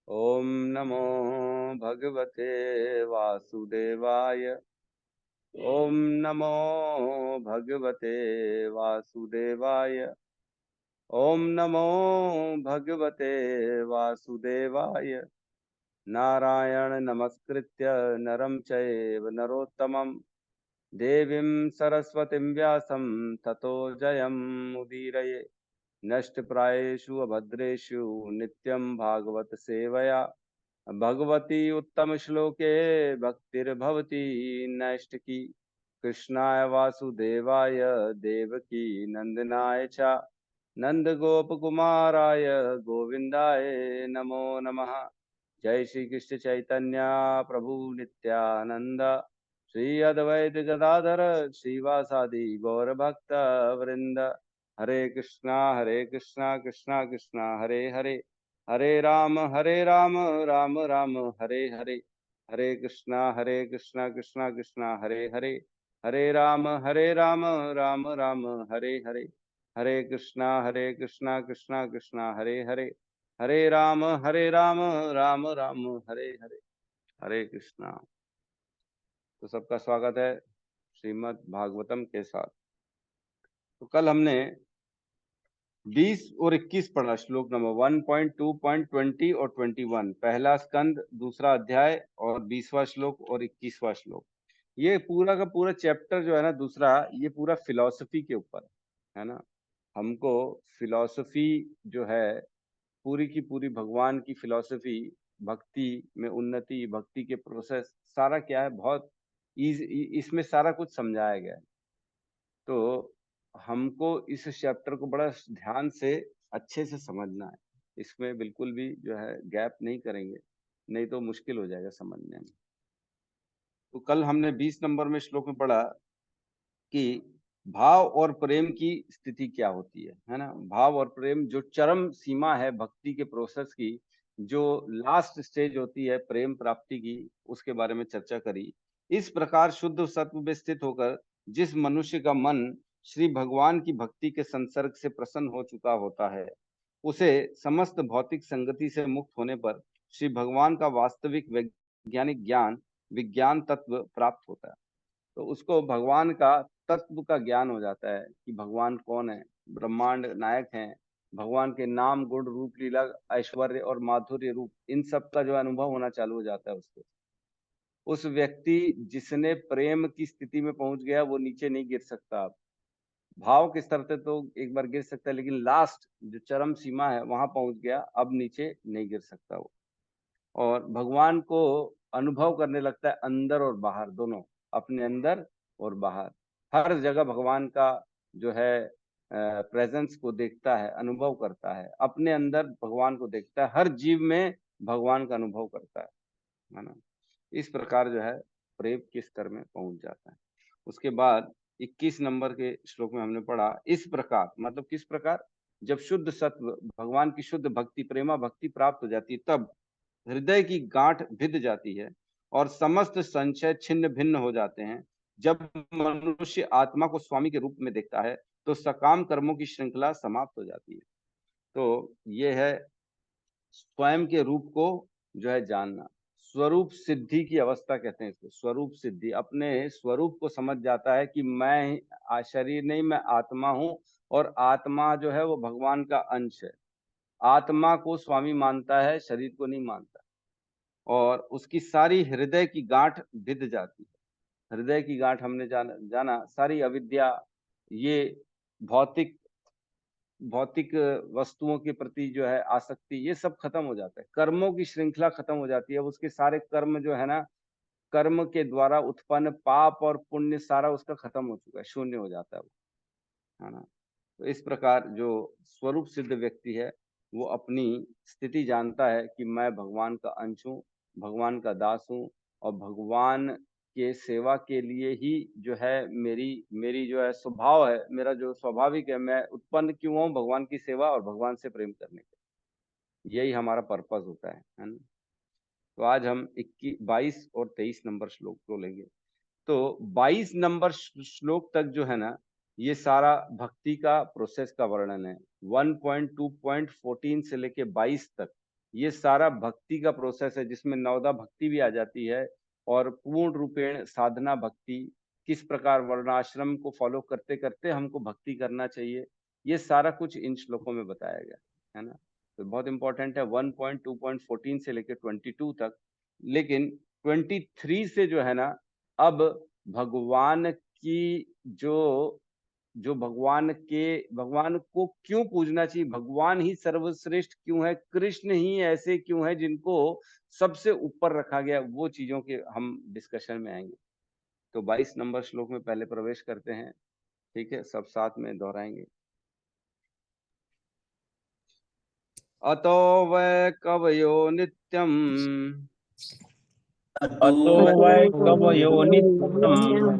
ओम नमो भगवते वासुदेवाय। ओम नमो भगवते वासुदेवाय। ओम नमो भगवते वासुदेवाय। नारायण नमस्कृत्य नरं चैव नरोत्तमं देवीं सरस्वतीं व्यासं ततो जयमुदीरये। नष्टप्रायेषु अभद्रेषु नित्यं भागवत सेवया भगवती उत्तम श्लोके भक्तिर्भवती नैष्टिकी। कृष्णाय वासुदेवाय देवकी नंदनाय च नंद गोप कुमाराय गोविंदाय नमो नमः। जय श्री कृष्ण चैतन्य प्रभु नित्यानंद श्री अद्वैत गदाधर श्रीवासादि गौर भक्त वृंद। हरे कृष्णा कृष्णा कृष्णा हरे हरे, हरे राम राम राम हरे हरे। हरे कृष्णा कृष्णा कृष्णा हरे हरे, हरे राम राम राम हरे हरे। हरे कृष्णा कृष्णा कृष्णा हरे हरे, हरे राम राम राम हरे हरे। हरे कृष्णा। तो सबका स्वागत है श्रीमद् भागवतम के साथ। तो कल हमने 20 और 21 पढ़ा, श्लोक नंबर 1.2.20 और 21, पहला स्कंद दूसरा अध्याय और 20वां श्लोक और 21वां श्लोक। ये पूरा का पूरा चैप्टर जो है ना दूसरा, ये पूरा फिलॉसफी के ऊपर है ना। हमको फिलॉसफी जो है पूरी की पूरी भगवान की फिलॉसफी, भक्ति में उन्नति, भक्ति के प्रोसेस सारा क्या है, बहुत इसमें सारा कुछ समझाया गया है। तो हमको इस चैप्टर को बड़ा ध्यान से अच्छे से समझना है। इसमें बिल्कुल भी जो है गैप नहीं करेंगे, नहीं तो मुश्किल हो जाएगा समझने में। तो कल हमने 20 नंबर में श्लोक में पढ़ा कि भाव और प्रेम की स्थिति क्या होती है ना। भाव और प्रेम जो चरम सीमा है भक्ति के प्रोसेस की, जो लास्ट स्टेज होती है प्रेम प्राप्ति की, उसके बारे में चर्चा करी। इस प्रकार शुद्ध सत्व में स्थित होकर जिस मनुष्य का मन श्री भगवान की भक्ति के संसर्ग से प्रसन्न हो चुका होता है, उसे समस्त भौतिक संगति से मुक्त होने पर श्री भगवान का वास्तविक वैज्ञानिक ज्ञान, विज्ञान तत्व प्राप्त होता है। तो उसको भगवान का तत्व का ज्ञान हो जाता है कि भगवान कौन है, ब्रह्मांड नायक हैं, भगवान के नाम गुण रूप लीला ऐश्वर्य और माधुर्य रूप, इन सब का जो अनुभव होना चालू हो जाता है उसको। उस व्यक्ति जिसने प्रेम की स्थिति में पहुंच गया वो नीचे नहीं गिर सकता। भाव के स्तर पे तो एक बार गिर सकता है, लेकिन लास्ट जो चरम सीमा है वहां पहुंच गया, अब नीचे नहीं गिर सकता वो। और भगवान को अनुभव करने लगता है अंदर और बाहर दोनों, अपने अंदर और बाहर हर जगह भगवान का जो है प्रेजेंस को देखता है, अनुभव करता है, अपने अंदर भगवान को देखता है, हर जीव में भगवान का अनुभव करता है ना। इस प्रकार जो है प्रेम के स्तर में पहुंच जाता है। उसके बाद 21 नंबर के श्लोक में हमने पढ़ा, इस प्रकार मतलब किस प्रकार, जब शुद्ध सत्व भगवान की शुद्ध भक्ति प्रेमा भक्ति प्राप्त हो जाती है, तब हृदय की गांठ भिद जाती है और समस्त संशय छिन्न भिन्न हो जाते हैं। जब मनुष्य आत्मा को स्वामी के रूप में देखता है तो सकाम कर्मों की श्रृंखला समाप्त हो जाती है। तो ये है स्वयं के रूप को जो है जानना, स्वरूप सिद्धि की अवस्था कहते हैं इसको। स्वरूप सिद्धि, अपने स्वरूप को समझ जाता है कि मैं शरीर नहीं, मैं आत्मा हूं, और आत्मा जो है वो भगवान का अंश है। आत्मा को स्वामी मानता है, शरीर को नहीं मानता। और उसकी सारी हृदय की गांठ भिद जाती है। हृदय की गांठ हमने जाना सारी अविद्या, ये भौतिक भौतिक वस्तुओं के प्रति जो है आसक्ति, ये सब खत्म हो जाता है। कर्मों की श्रृंखला खत्म हो जाती है। उसके सारे कर्म जो है ना, कर्म के द्वारा उत्पन्न पाप और पुण्य सारा उसका खत्म हो चुका है, शून्य हो जाता है वो, है ना। तो इस प्रकार जो स्वरूप सिद्ध व्यक्ति है वो अपनी स्थिति जानता है कि मैं भगवान का अंश हूँ, भगवान का दास हूँ, और भगवान के सेवा के लिए ही जो है मेरी मेरी जो है स्वभाव है, मेरा जो स्वाभाविक है, मैं उत्पन्न क्यों हूँ भगवान की सेवा और भगवान से प्रेम करने के। यही हमारा पर्पस होता है ना। तो आज हम 21 22 और 23 नंबर श्लोक को लेंगे। तो 22 नंबर श्लोक तक जो है ना, ये सारा भक्ति का प्रोसेस का वर्णन है। 1.2.14 से लेके 22 तक ये सारा भक्ति का प्रोसेस है, जिसमें नवदा भक्ति भी आ जाती है और पूर्ण रूपेण साधना भक्ति, किस प्रकार वर्णाश्रम को फॉलो करते करते हमको भक्ति करना चाहिए, ये सारा कुछ इन श्लोकों में बताया गया है ना। तो बहुत इंपॉर्टेंट है 1.2.14 से लेकर 22 तक। लेकिन 23 से जो है ना, अब भगवान की जो जो भगवान को क्यों पूजना चाहिए, भगवान ही सर्वश्रेष्ठ क्यों है, कृष्ण ही ऐसे क्यों है जिनको सबसे ऊपर रखा गया, वो चीजों के हम डिस्कशन में आएंगे। तो 22 नंबर श्लोक में पहले प्रवेश करते हैं, ठीक है, सब साथ में दोहराएंगे। अतो वै कवयो नित्यम अतो वै कवयो नित्यम्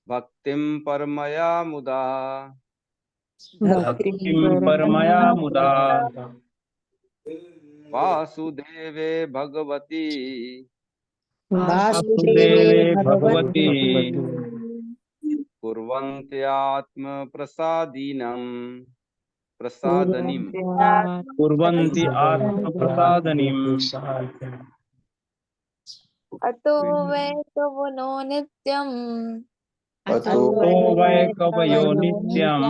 भक्तिं परमया मुदा भक्तिं परमया मुदा वासुदेवे भगवती वासुदेवे भगवती प्रसादनीम् कुर्वन्ति आत्मप्रसादनीम्। अतो वै कवनो नित्यम् अतो वै कवयो नित्यम्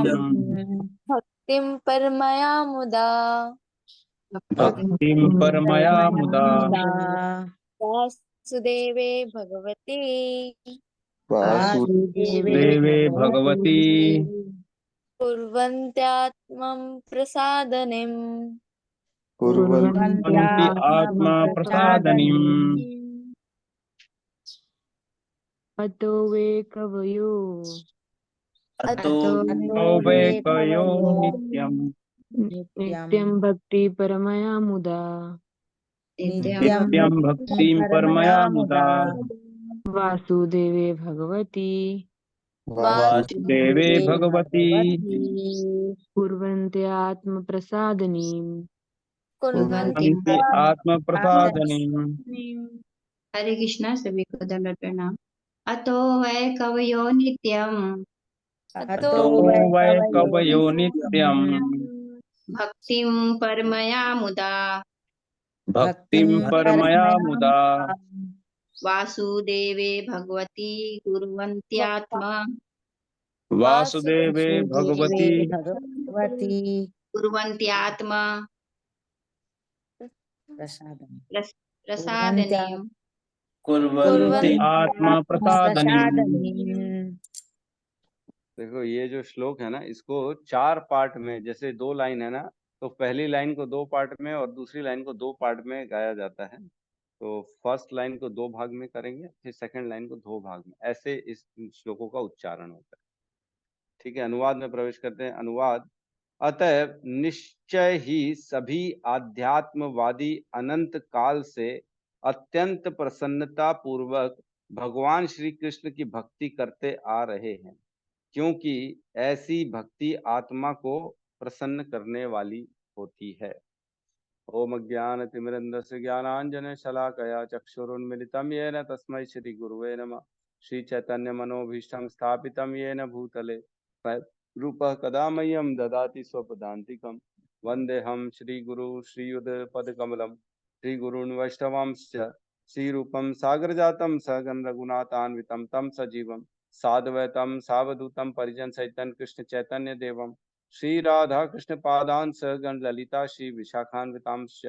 भक्तिं परमया मुदा भक्तिं परमया मुदा वासुदेवे भगवती वासुदेवे भगवती कुर्वन्त्यात्मं प्रसादनीम् कुर्वन्ति आत्मप्रसादनीम्। अतो वे कवयो अतो वै कवयो नित्यम् नित्यं भक्ति परमया मुदा नित्यं भक्तिं परमया मुदा वासुदेवे भगवती वासुदेवे भगवती कुर्वन्ति आत्मप्रसादनीम् कुर्वन्ति आत्मप्रसादनीम्। हरे कृष्णा, सभी को दंडवत प्रणाम। अतो वै कवयो नित्यम् अतो वै कवयो नित्यम् भक्तिं परमया मुदा भक्तिं परमया मुदा वासुदेवे भगवती कुर्वन्त्यात्मा वासुदेवे भगवती कुर्वन्त्यात्मा प्रसादनीम् कुर्वन्ति आत्मप्रसादनीम्। देखो ये जो श्लोक है ना, इसको 4 पार्ट में, जैसे 2 लाइन है ना, तो पहली लाइन को 2 पार्ट में और दूसरी लाइन को 2 पार्ट में गाया जाता है। तो फर्स्ट लाइन को 2 भाग में करेंगे, फिर सेकंड लाइन को 2 भाग में, ऐसे इस श्लोकों का उच्चारण होता है। ठीक है, अनुवाद में प्रवेश करते हैं। अनुवाद। अतएव निश्चय ही सभी आध्यात्मवादी अनंत काल से अत्यंत प्रसन्नता पूर्वक भगवान श्री कृष्ण की भक्ति करते आ रहे हैं, क्योंकि ऐसी भक्ति आत्मा को प्रसन्न करने वाली होती है। ओम अज्ञानतिमिरन्धस्य ज्ञानाञ्जनशलाकया चक्षुरुन्मिलितं येन तस्मै श्रीगुरुवे नमः। श्रीचैतन्यमनोभीष्टं स्थापितं येन भूतले रूपः कदा मह्यं ददाति स्वपदान्तिकं। वन्देऽहं श्रीगुरु श्रीयुतपदकमलं श्रीगुरून् वैष्णवांश्च श्रीरूपं सागरजातं सहगण रघुनाथान्वितं तं सजीवं साद्वैतं सावधूतं परिजनसहितं कृष्ण चैतन्य देवं श्री राधा कृष्ण पादान सहगण ललिता श्री विशाखान्वितांश्च।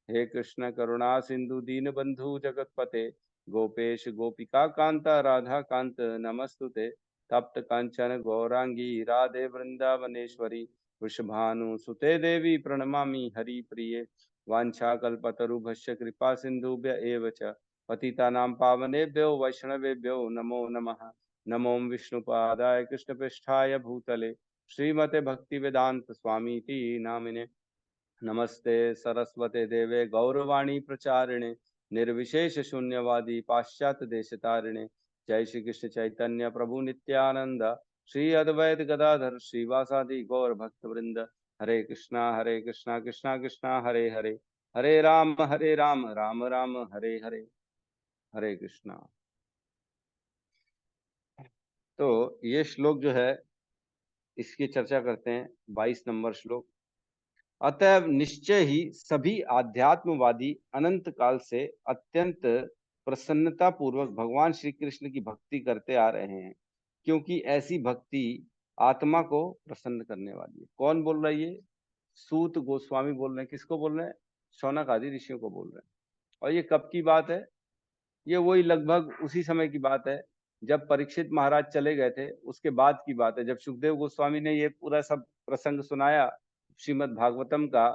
हे कृष्ण करुणा सिंधु दीनबंधु जगतपते गोपेश गोपिका कांता राधा कांत नमस्तुते। तप्त कांचन गौरांगी राधे वृंदावनेश्वरी वृषभानुसुते देवी प्रणमामि हरि प्रिये। वाञ्छाकल्पतरुभ्यश्च कृपा सिन्धुभ्य एव च पतितानां पावनेभ्यो वैष्णवेभ्यो नमो नमः। नमो विष्णुपादाय कृष्णपृष्ठाय भूतले श्रीमते भक्ति वेदांत स्वामी नामिने। नमस्ते सरस्वते देवे गौरवाणी प्रचारिणे निर्विशेष शून्यवादी पाश्चात्य देशतारिणे। जय श्री कृष्ण चैतन्य प्रभु नित्यानंद श्री अद्वैत गदाधर श्रीवासादि गौर भक्त वृंद। हरे कृष्णा कृष्णा कृष्णा हरे हरे, हरे राम राम राम हरे हरे। हरे कृष्णा। तो ये श्लोक जो है, इसकी चर्चा करते हैं। 22 नंबर श्लोक। अतएव निश्चय ही सभी आध्यात्मवादी अनंत काल से अत्यंत प्रसन्नता पूर्वक भगवान श्री कृष्ण की भक्ति करते आ रहे हैं, क्योंकि ऐसी भक्ति आत्मा को प्रसन्न करने वाली है। कौन बोल रहा है ये? सूत गोस्वामी बोल रहे हैं। किसको बोल रहे हैं? शौनक आदि ऋषियों को बोल रहे हैं। और ये कब की बात है? ये वही लगभग उसी समय की बात है जब परीक्षित महाराज चले गए थे, उसके बाद की बात है। जब सुखदेव गोस्वामी ने ये पूरा सब प्रसंग सुनाया श्रीमद् भागवतम का,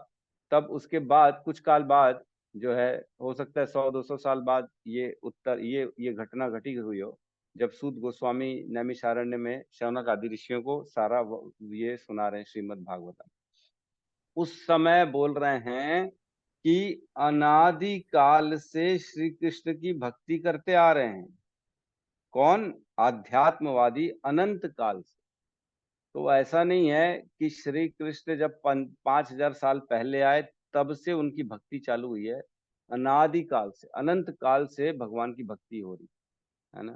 तब उसके बाद कुछ काल बाद जो है, हो सकता है 100-200 साल बाद ये घटना घटी हुई हो, जब सूत गोस्वामी नैमिषारण्य में शौनक आदि ऋषियों को सारा ये सुना रहे हैं श्रीमद् भागवतम। उस समय बोल रहे हैं कि अनादि काल से श्री कृष्ण की भक्ति करते आ रहे हैं। कौन? आध्यात्मवादी अनंत काल से। तो ऐसा नहीं है कि श्री कृष्ण जब 5000 साल पहले आए तब से उनकी भक्ति चालू हुई है। अनादि काल से, अनंत काल से भगवान की भक्ति हो रही है ना।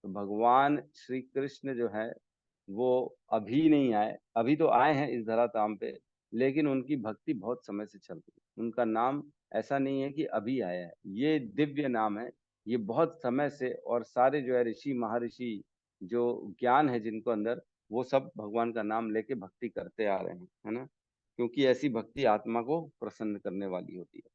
तो भगवान श्री कृष्ण जो है वो अभी नहीं आए, अभी तो आए हैं इस धराधाम पे, लेकिन उनकी भक्ति बहुत समय से चल रही है। उनका नाम ऐसा नहीं है कि अभी आया है, ये दिव्य नाम है, ये बहुत समय से। और सारे जो है ऋषि महर्षि जो ज्ञान है जिनको अंदर, वो सब भगवान का नाम लेके भक्ति करते आ रहे हैं, है ना। क्योंकि ऐसी भक्ति आत्मा को प्रसन्न करने वाली होती है।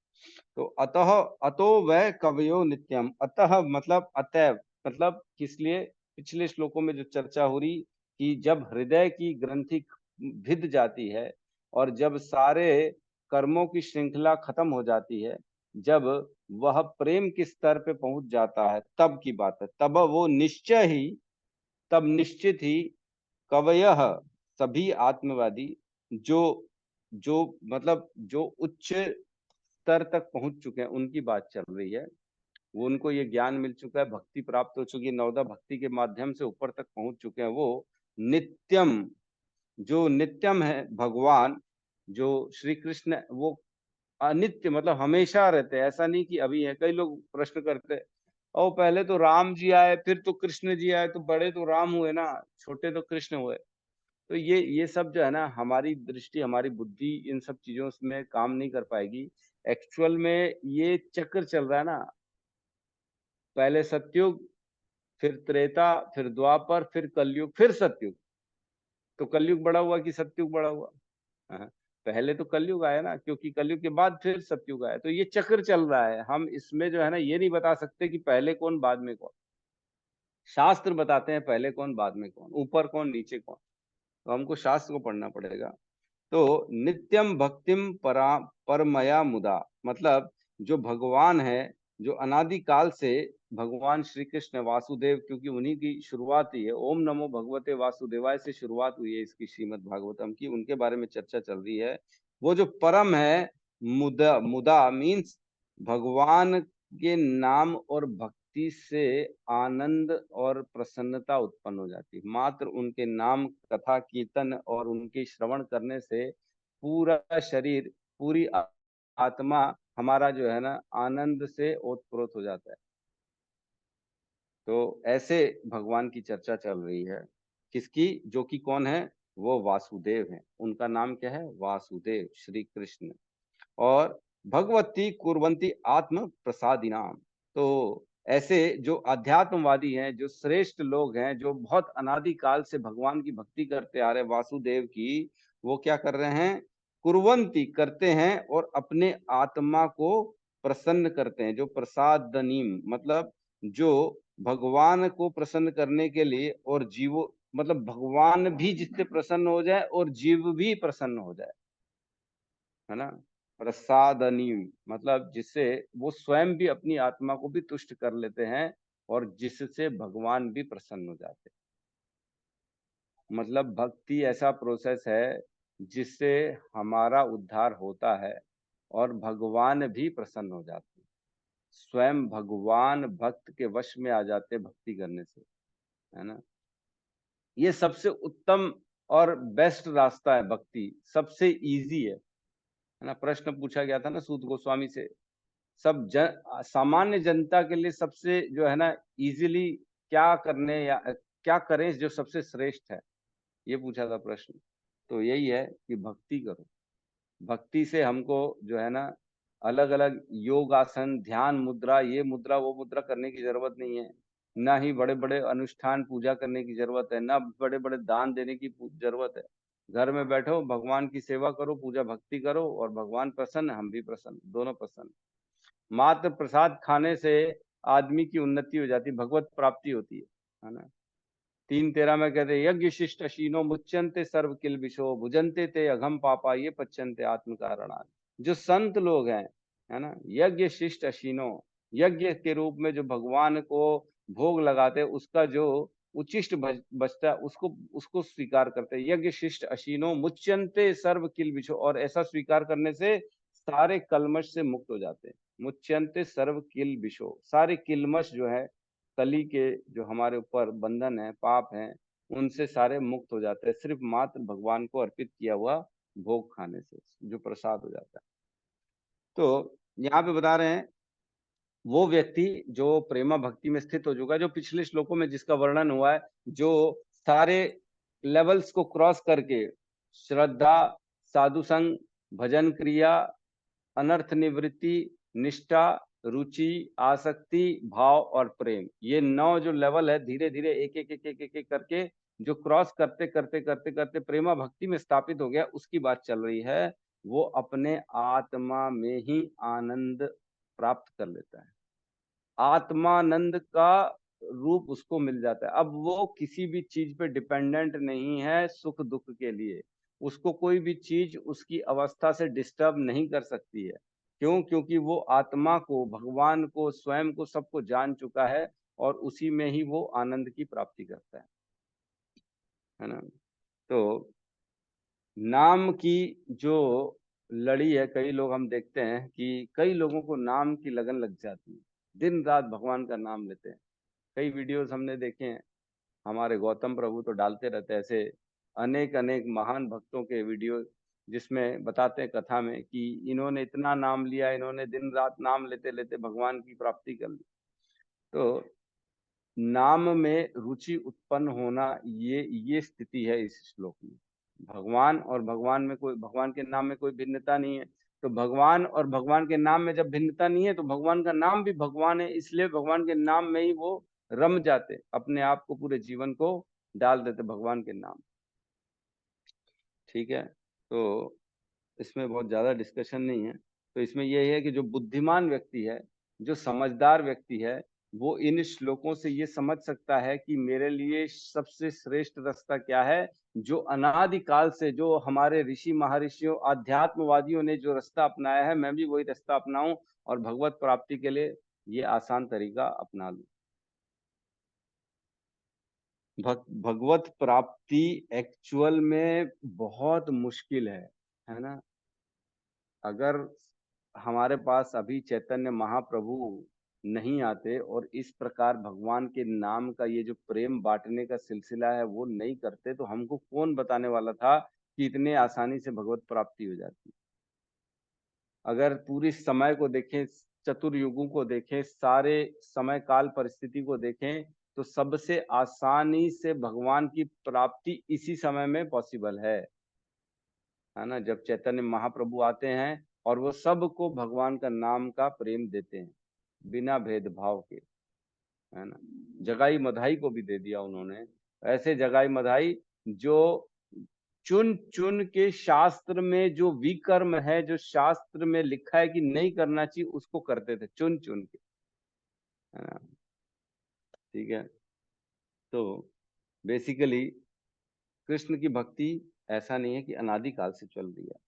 तो अतः अतो वह कवयो नित्यम, अतः मतलब अतएव, मतलब किस लिए? पिछले श्लोकों में जो चर्चा हो रही कि जब हृदय की ग्रंथि भिद जाती है और जब सारे कर्मों की श्रृंखला खत्म हो जाती है, जब वह प्रेम के स्तर पे पहुंच जाता है, तब की बात है। तब वो निश्चय ही, तब निश्चित ही कवयः सभी आत्मवादी जो जो मतलब जो उच्च स्तर तक पहुंच चुके हैं, उनकी बात चल रही है। वो उनको ये ज्ञान मिल चुका है, भक्ति प्राप्त हो चुकी है, नवदा भक्ति के माध्यम से ऊपर तक पहुंच चुके हैं। वो नित्यम, जो नित्यम है भगवान, जो श्री कृष्ण, वो अनित्य मतलब हमेशा रहते हैं। ऐसा नहीं कि अभी है। कई लोग प्रश्न करते हैं, ओ पहले तो राम जी आए, फिर तो कृष्ण जी आए, तो बड़े तो राम हुए ना, छोटे तो कृष्ण हुए। तो ये सब जो है ना, हमारी दृष्टि, हमारी बुद्धि इन सब चीजों में काम नहीं कर पाएगी। एक्चुअल में ये चक्र चल रहा है ना, पहले सतयुग, फिर त्रेता, फिर द्वापर, फिर कलयुग, फिर सतयुग। तो कलयुग बड़ा हुआ कि सतयुग बड़ा हुआ? हाँ, पहले तो कलयुग आया ना, क्योंकि कलयुग के बाद फिर सतयुग आया। तो ये चक्र चल रहा है। हम इसमें जो है ना, ये नहीं बता सकते कि पहले कौन बाद में कौन। शास्त्र बताते हैं पहले कौन बाद में कौन, ऊपर कौन नीचे कौन। तो हमको शास्त्र को पढ़ना पड़ेगा। तो नित्यम भक्तिम परा परमया मुदा, मतलब जो भगवान है, जो अनादि काल से भगवान श्री कृष्ण वासुदेव, क्योंकि उन्हीं की शुरुआत ही है, ओम नमो भगवते वासुदेवाय से शुरुआत हुई है इसकी श्रीमद् भागवतम की, उनके बारे में चर्चा चल रही है। वो जो परम है, मुदा, मुदा मीन्स भगवान के नाम और भक्ति से आनंद और प्रसन्नता उत्पन्न हो जाती है। मात्र उनके नाम, कथा, कीर्तन और उनके श्रवण करने से पूरा शरीर, पूरी आत्मा हमारा जो है ना, आनंद से ओतप्रोत हो जाता है। तो ऐसे भगवान की चर्चा चल रही है। किसकी? जो कि कौन है? वो वासुदेव हैं। उनका नाम क्या है? वासुदेव श्री कृष्ण। और भगवती कुर्वंती आत्म प्रसादिनाम। तो ऐसे जो अध्यात्मवादी हैं, जो श्रेष्ठ लोग हैं, जो बहुत अनादि काल से भगवान की भक्ति करते आ रहे हैं वासुदेव की, वो क्या कर रहे हैं? कुर्वंती करते हैं और अपने आत्मा को प्रसन्न करते हैं। जो प्रसादनीम मतलब जो भगवान को प्रसन्न करने के लिए, और जीवो मतलब भगवान भी जिससे प्रसन्न हो जाए और जीव भी प्रसन्न हो जाए, है ना। प्रसादनी मतलब जिससे वो स्वयं भी अपनी आत्मा को भी तुष्ट कर लेते हैं और जिससे भगवान भी प्रसन्न हो जाते हैं। मतलब भक्ति ऐसा प्रोसेस है जिससे हमारा उद्धार होता है और भगवान भी प्रसन्न हो जाते हैं। स्वयं भगवान भक्त के वश में आ जाते हैं भक्ति करने से, है ना। ये सबसे उत्तम और बेस्ट रास्ता है भक्ति, सबसे इजी है ना। प्रश्न पूछा गया था ना सूत गोस्वामी से, सामान्य जनता के लिए सबसे जो है ना इजीली क्या करने या क्या करें जो सबसे श्रेष्ठ है, ये पूछा था प्रश्न। तो यही है कि भक्ति करो, भक्ति से हमको जो है ना अलग अलग योग आसन, ध्यान मुद्रा, ये मुद्रा वो मुद्रा करने की जरूरत नहीं है। ना ही बड़े बड़े अनुष्ठान पूजा करने की जरूरत है, ना बड़े बड़े दान देने की जरूरत है। घर में बैठो, भगवान की सेवा करो, पूजा भक्ति करो, और भगवान प्रसन्न, हम भी प्रसन्न, दोनों प्रसन्न। मात्र प्रसाद खाने से आदमी की उन्नति हो जाती, भगवत प्राप्ति होती है ना। 3:13 में कहते यज्ञ शिष्ट अशीनो मुच्यंते सर्व किल विशो भुजंते ते अघम पापा ये पच्यंते आत्म कारणात्। जो संत लोग हैं, है ना, यज्ञ शिष्ट अशीनो, यज्ञ के रूप में जो भगवान को भोग लगाते, उसका जो उचिष्ट बचता है उसको उसको स्वीकार करते हैं। यज्ञ शिष्ट अशीनो मुच्यंते सर्व किल विशो, और ऐसा स्वीकार करने से सारे कलमश से मुक्त हो जाते हैं। मुच्यंते सर्व किल विशो, सारे किलमश जो है, कली के जो हमारे ऊपर बंधन है, पाप हैं, उनसे सारे मुक्त हो जाते हैं, सिर्फ मात्र भगवान को अर्पित किया हुआ भोग खाने से, जो प्रसाद हो जाता है। तो यहाँ पे बता रहे हैं वो व्यक्ति जो प्रेमा भक्ति में स्थित हो चुका है, जो पिछले श्लोकों में जिसका वर्णन हुआ है, जो सारे लेवल्स को क्रॉस करके श्रद्धा, साधु संग, भजन क्रिया, अनर्थ निवृत्ति, निष्ठा, रुचि, आसक्ति, भाव और प्रेम, ये 9 जो लेवल है, धीरे धीरे एक एक एक एक एक एक करके जो क्रॉस करते करते करते करते प्रेमा भक्ति में स्थापित हो गया, उसकी बात चल रही है। वो अपने आत्मा में ही आनंद प्राप्त कर लेता है, आत्मानंद का रूप उसको मिल जाता है। अब वो किसी भी चीज पे डिपेंडेंट नहीं है सुख दुख के लिए, उसको कोई भी चीज उसकी अवस्था से डिस्टर्ब नहीं कर सकती है। क्यों? क्योंकि वो आत्मा को, भगवान को, स्वयं को, सबको जान चुका है, और उसी में ही वो आनंद की प्राप्ति करता है ना। तो नाम की जो लड़ी है, कई लोग हम देखते हैं कि कई लोगों को नाम की लगन लग जाती है, दिन रात भगवान का नाम लेते हैं। कई वीडियोस हमने देखे हैं, हमारे गौतम प्रभु तो डालते रहते हैं ऐसे अनेक अनेक महान भक्तों के वीडियो, जिसमें बताते हैं कथा में कि इन्होंने इतना नाम लिया, इन्होंने दिन रात नाम लेते लेते भगवान की प्राप्ति कर ली। तो नाम में रुचि उत्पन्न होना, ये स्थिति है इस श्लोक में। भगवान और भगवान में कोई, भगवान के नाम में कोई भिन्नता नहीं है। तो भगवान और भगवान के नाम में जब भिन्नता नहीं है, तो भगवान का नाम भी भगवान है, इसलिए भगवान के नाम में ही वो रम जाते, अपने आप को, पूरे जीवन को डाल देते भगवान के नाम। ठीक है, तो इसमें बहुत ज्यादा डिस्कशन नहीं है। तो इसमें यह है कि जो बुद्धिमान व्यक्ति है, जो समझदार व्यक्ति है, वो इन श्लोकों से ये समझ सकता है कि मेरे लिए सबसे श्रेष्ठ रास्ता क्या है। जो अनादिकाल से जो हमारे ऋषि महर्षियों, आध्यात्मवादियों ने जो रास्ता अपनाया है, मैं भी वही रास्ता अपनाऊं और भगवत प्राप्ति के लिए ये आसान तरीका अपना लूं। भगवत प्राप्ति एक्चुअल में बहुत मुश्किल है ना। अगर हमारे पास अभी चैतन्य महाप्रभु नहीं आते और इस प्रकार भगवान के नाम का ये जो प्रेम बांटने का सिलसिला है वो नहीं करते, तो हमको कौन बताने वाला था कि इतने आसानी से भगवत प्राप्ति हो जाती। अगर पूरी समय को देखें, चतुर्युगों को देखें, सारे समय काल परिस्थिति को देखें, तो सबसे आसानी से भगवान की प्राप्ति इसी समय में पॉसिबल है ना। जब चैतन्य महाप्रभु आते हैं और वो सबको भगवान का नाम का प्रेम देते हैं बिना भेदभाव के, है ना। जगाई मधाई को भी दे दिया उन्होंने, ऐसे जगाई मधाई जो चुन चुन के शास्त्र में जो विकर्म है, जो शास्त्र में लिखा है कि नहीं करना चाहिए, उसको करते थे चुन चुन के, है ना। ठीक है, तो बेसिकली कृष्ण की भक्ति ऐसा नहीं है कि अनादिकाल से चल रही है।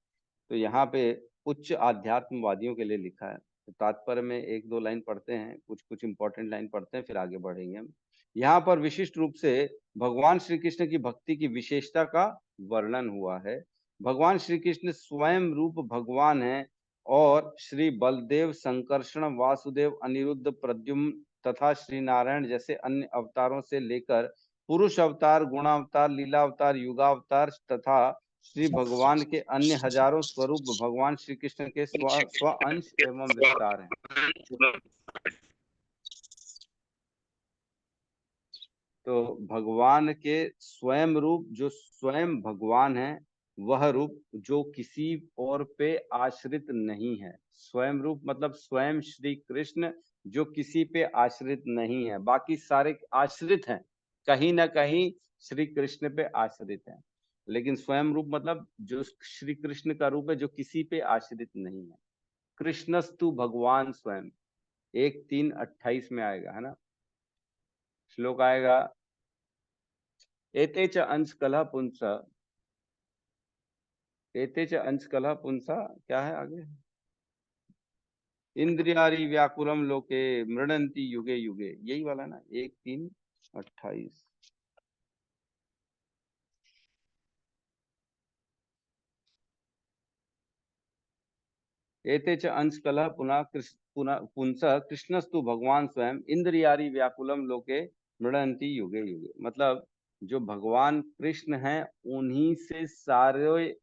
तो यहाँ पे उच्च आध्यात्मवादियों के लिए लिखा है। तो तात्पर्य में एक दो लाइन पढ़ते हैं, कुछ कुछ इंपॉर्टेंट लाइन पढ़ते हैं, फिर आगे बढ़ेंगे हम। यहाँ पर विशिष्ट रूप से भगवान श्री कृष्ण की भक्ति की विशेषता का वर्णन हुआ है। भगवान श्री कृष्ण स्वयं रूप भगवान है, और श्री बलदेव, संकर्षण, वासुदेव, अनिरुद्ध, प्रद्युम्न तथा श्री नारायण जैसे अन्य अवतारों से लेकर पुरुष अवतार, गुणावतार, लीला अवतार, युगावतार तथा श्री भगवान के अन्य हजारों स्वरूप भगवान श्री कृष्ण के स्व अंश एवं विस्तार हैं। तो भगवान के स्वयं रूप, जो स्वयं भगवान है, वह रूप जो किसी और पे आश्रित नहीं है। स्वयं रूप मतलब स्वयं श्री कृष्ण जो किसी पे आश्रित नहीं है, बाकी सारे आश्रित हैं, कहीं ना कहीं श्री कृष्ण पे आश्रित हैं, लेकिन स्वयं रूप मतलब जो श्री कृष्ण का रूप है जो किसी पे आश्रित नहीं है। कृष्णस्तु भगवान स्वयं, 1:3:28 में आएगा, है ना, श्लोक आएगा। एते च अंश कलह पुंस, एते च अंश कलह पुंसा, क्या है आगे, इंद्रियारी व्याकुलम लोके मृडंती युगे युगे, यही वाला ना, 1:3:28। एते च अंश कलह पुनः पुनः पुंस कृष्णस्तु भगवान स्वयं इंद्रियारी व्याकुलम लोके मृडंती युगे युगे, मतलब जो भगवान कृष्ण हैं उन्हीं से सारे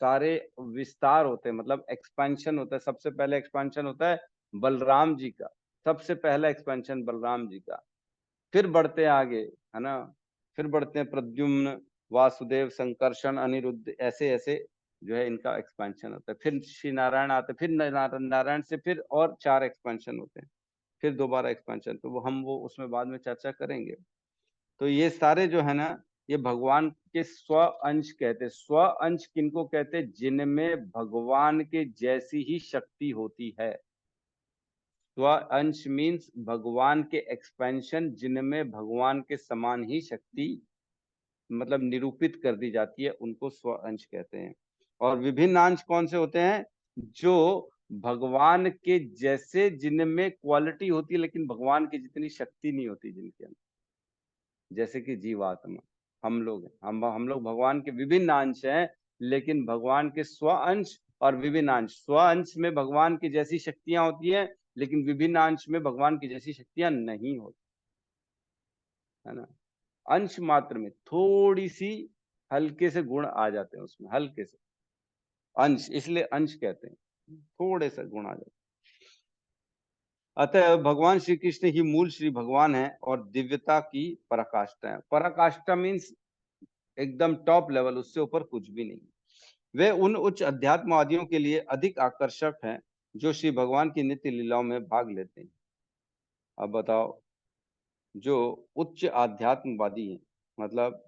सारे विस्तार होते हैं, मतलब एक्सपेंशन होता है। सबसे पहले एक्सपेंशन होता है बलराम जी का, सबसे पहला एक्सपेंशन बलराम जी का, फिर बढ़ते हैं आगे, है ना, फिर बढ़ते हैं प्रद्युम्न, वासुदेव, संकर्षण, अनिरुद्ध, ऐसे ऐसे जो है इनका एक्सपेंशन होता है। फिर श्री नारायण आते हैं, फिर नारायण से फिर और 4 एक्सपेंशन होते हैं, फिर दोबारा एक्सपेंशन, तो वो उसमें बाद में चर्चा करेंगे। तो ये सारे जो है ना, ये भगवान के स्व अंश कहते हैं। स्व अंश किनको कहते हैं? जिनमें भगवान के जैसी ही शक्ति होती है। स्व अंश मीन्स भगवान के एक्सपेंशन, जिनमें भगवान के समान ही शक्ति मतलब निरूपित कर दी जाती है, उनको स्व अंश कहते हैं। और विभिन्न अंश कौन से होते हैं? जो भगवान के जैसे, जिनमें क्वालिटी होती है लेकिन भगवान की जितनी शक्ति नहीं होती जिनके अंदर, जैसे कि जीवात्मा, हम लोग हैं, हम लोग भगवान के विभिन्न अंश हैं, लेकिन भगवान के स्व अंश और विभिन्न अंश। स्व अंश में भगवान की जैसी शक्तियां होती हैं, लेकिन विभिन्न अंश में भगवान की जैसी शक्तियां नहीं होती, है ना। अंश मात्र में थोड़ी सी हल्के से गुण आ जाते हैं उसमें, हल्के से अंश, इसलिए अंश कहते हैं, थोड़े से गुण आ जाते हैं। अतः भगवान श्री कृष्ण ही मूल श्री भगवान है और दिव्यता की पराकाष्ठा है। पराकाष्ठा मीन्स एकदम टॉप लेवल, उससे ऊपर कुछ भी नहीं। वे उन उच्च अध्यात्मवादियों के लिए अधिक आकर्षक हैं जो श्री भगवान की नित्य लीलाओं में भाग लेते हैं। अब बताओ, जो उच्च आध्यात्मवादी हैं, मतलब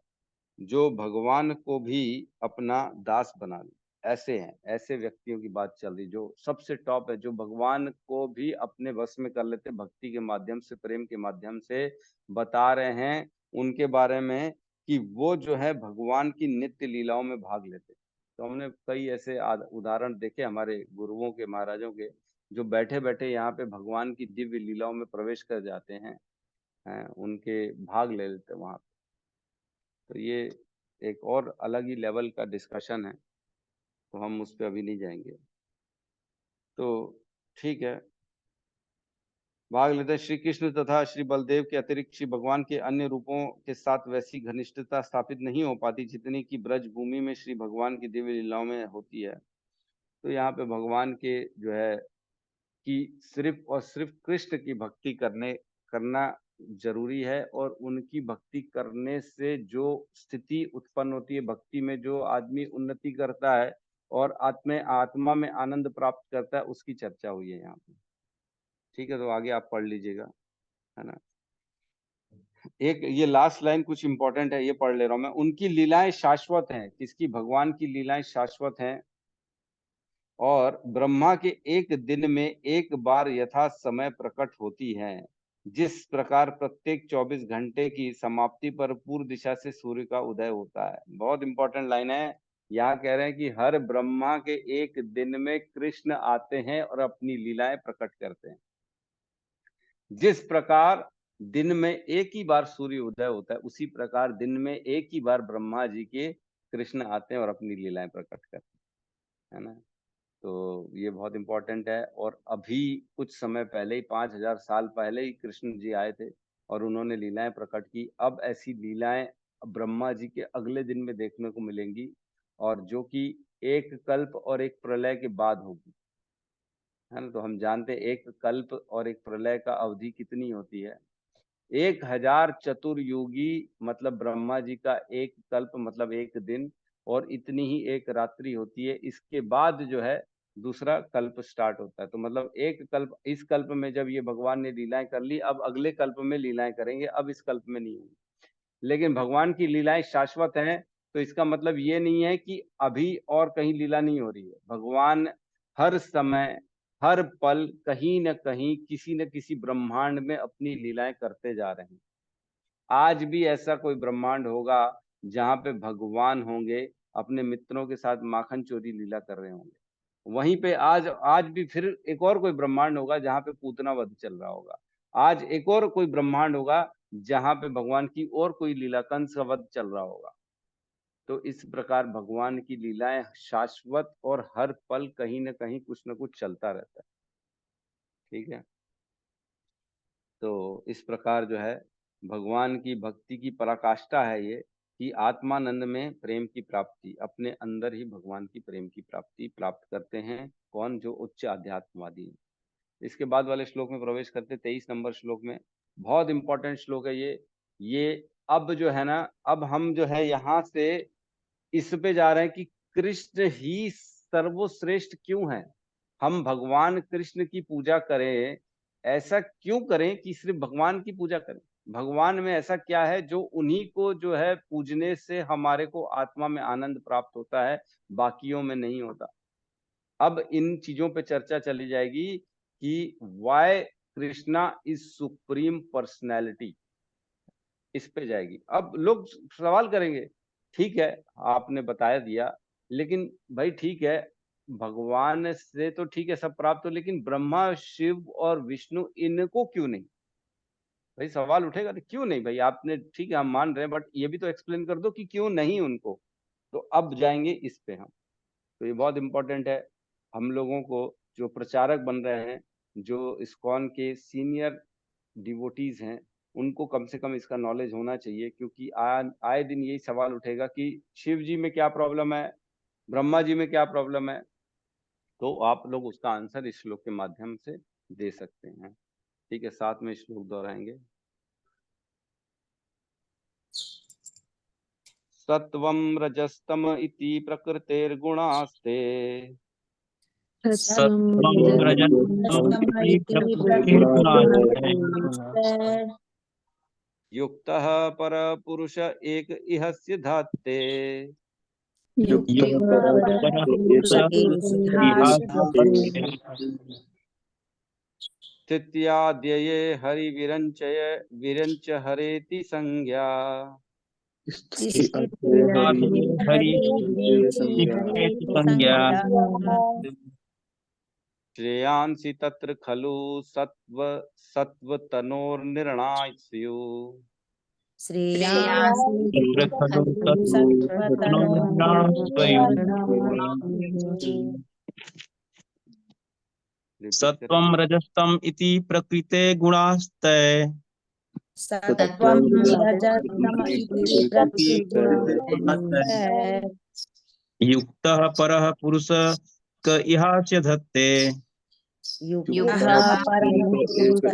जो भगवान को भी अपना दास बना ले, ऐसे हैं, ऐसे व्यक्तियों की बात चल रही, जो सबसे टॉप है, जो भगवान को भी अपने वश में कर लेते, भक्ति के माध्यम से, प्रेम के माध्यम से बता रहे हैं उनके बारे में कि वो जो है भगवान की नित्य लीलाओं में भाग लेते। तो हमने कई ऐसे उदाहरण देखे हमारे गुरुओं के, महाराजों के, जो बैठे बैठे यहाँ पे भगवान की दिव्य लीलाओं में प्रवेश कर जाते हैं, उनके भाग ले लेते वहां पे। तो ये एक और अलग ही लेवल का डिस्कशन है, तो हम उस पर अभी नहीं जाएंगे। तो ठीक है, भाग लेते हैं। श्री कृष्ण तथा श्री बलदेव के अतिरिक्त श्री भगवान के अन्य रूपों के साथ वैसी घनिष्ठता स्थापित नहीं हो पाती जितनी की ब्रज भूमि में श्री भगवान की दिव्य लीलाओं में होती है। तो यहाँ पे भगवान के जो है कि सिर्फ और सिर्फ कृष्ण की भक्ति करना जरूरी है, और उनकी भक्ति करने से जो स्थिति उत्पन्न होती है, भक्ति में जो आदमी उन्नति करता है और आत्मा में आनंद प्राप्त करता है, उसकी चर्चा हुई है यहाँ पे। ठीक है, तो आगे आप पढ़ लीजिएगा, है ना। एक ये लास्ट लाइन कुछ इंपॉर्टेंट है, ये पढ़ ले रहा हूं मैं। उनकी लीलाएं शाश्वत हैं। किसकी? भगवान की लीलाएं शाश्वत हैं और ब्रह्मा के एक दिन में एक बार यथा समय प्रकट होती है। जिस प्रकार प्रत्येक 24 घंटे की समाप्ति पर पूर्व दिशा से सूर्य का उदय होता है। बहुत इंपॉर्टेंट लाइन है। यहाँ कह रहे हैं कि हर ब्रह्मा के एक दिन में कृष्ण आते हैं और अपनी लीलाएं प्रकट करते हैं। जिस प्रकार दिन में एक ही बार सूर्य उदय होता है, उसी प्रकार दिन में एक ही बार ब्रह्मा जी के कृष्ण आते हैं और अपनी लीलाएं प्रकट करते हैं, है ना। तो ये बहुत इंपॉर्टेंट है। और अभी कुछ समय पहले ही, 5000 साल पहले ही कृष्ण जी आए थे और उन्होंने लीलाएं प्रकट की। अब ऐसी लीलाएं ब्रह्मा जी के अगले दिन में देखने को मिलेंगी, और जो कि एक कल्प और एक प्रलय के बाद होगी, है ना। तो हम जानते हैं एक कल्प और एक प्रलय का अवधि कितनी होती है? 1000 चतुर्युगी मतलब ब्रह्मा जी का एक कल्प मतलब एक दिन, और इतनी ही एक रात्रि होती है। इसके बाद जो है दूसरा कल्प स्टार्ट होता है। तो मतलब एक कल्प, इस कल्प में जब ये भगवान ने लीलाएं कर ली, अब अगले कल्प में लीलाएं करेंगे, अब इस कल्प में नहीं होंगी। लेकिन भगवान की लीलाएं शाश्वत हैं, तो इसका मतलब ये नहीं है कि अभी और कहीं लीला नहीं हो रही है। भगवान हर समय हर पल कहीं न कहीं किसी न किसी ब्रह्मांड में अपनी लीलाएं करते जा रहे हैं। आज भी ऐसा कोई ब्रह्मांड होगा जहाँ पे भगवान होंगे, अपने मित्रों के साथ माखन चोरी लीला कर रहे होंगे। वहीं पे आज आज भी फिर एक और कोई ब्रह्मांड होगा जहाँ पे पूतना वध चल रहा होगा। आज एक और कोई ब्रह्मांड होगा जहाँ पे भगवान की और कोई लीला, कंस का वध चल रहा होगा। तो इस प्रकार भगवान की लीलाएं शाश्वत और हर पल कहीं न कहीं कुछ न कुछ चलता रहता है। ठीक है? तो इस प्रकार जो है भगवान की भक्ति की पराकाष्ठा है ये, कि आत्मानंद में प्रेम की प्राप्ति, अपने अंदर ही भगवान की प्रेम की प्राप्ति प्राप्त करते हैं। कौन? जो उच्च अध्यात्मवादी हैं। इसके बाद वाले श्लोक में प्रवेश करते 23 नंबर श्लोक में। बहुत इंपॉर्टेंट श्लोक है ये। अब जो है ना, अब हम जो है यहाँ से इस पे जा रहे हैं कि कृष्ण ही सर्वश्रेष्ठ क्यों है। हम भगवान कृष्ण की पूजा करें, ऐसा क्यों करें कि सिर्फ भगवान की पूजा करें? भगवान में ऐसा क्या है जो उन्हीं को जो है पूजने से हमारे को आत्मा में आनंद प्राप्त होता है, बाकियों में नहीं होता। अब इन चीजों पे चर्चा चली जाएगी कि why Krishna is supreme personality, इस पे जाएगी। अब लोग सवाल करेंगे, ठीक है आपने बता दिया, लेकिन भाई ठीक है, भगवान से तो ठीक है सब प्राप्त हो, लेकिन ब्रह्मा शिव और विष्णु इनको क्यों नहीं? भाई सवाल उठेगा ना, क्यों नहीं भाई? आपने ठीक है हम मान रहे हैं, बट ये भी तो एक्सप्लेन कर दो कि क्यों नहीं उनको। तो अब जाएंगे इस पे हम। तो ये बहुत इंपॉर्टेंट है हम लोगों को, जो प्रचारक बन रहे हैं, जो इस्कॉन के सीनियर डिवोटीज हैं, उनको कम से कम इसका नॉलेज होना चाहिए। क्योंकि आए दिन यही सवाल उठेगा कि शिव जी में क्या प्रॉब्लम है, ब्रह्मा जी में क्या प्रॉब्लम है। तो आप लोग उसका आंसर इस श्लोक के माध्यम से दे सकते हैं। ठीक है, साथ में श्लोक दोहराएंगे। सत्वं रजस्तम इति प्रकृतेर्गुणास्ते सत्त्वं रजस्तम इति प्रकृतिर्गुणास्ते युक्तः परपुरुष एक इहस्य धात्ते युक्तः परः इहास्य स्थित्याद्यये विरञ्च हरेति संज्ञा हरि इति संज्ञा श्रेयांसि तत्र खलु सत्त्वतनोर्निर्णाय स्युः तत्र खलु सत्त्वतनोर्निर्णास्वयं सत्त्वं रजस्तम इति प्रकृते गुणास्ते सत्त्वं रजस्तम इति प्रकृतिर्गुणास्ते युक्तः परः पुरुष क इहास्य धत्ते युक्तः परः पुरुष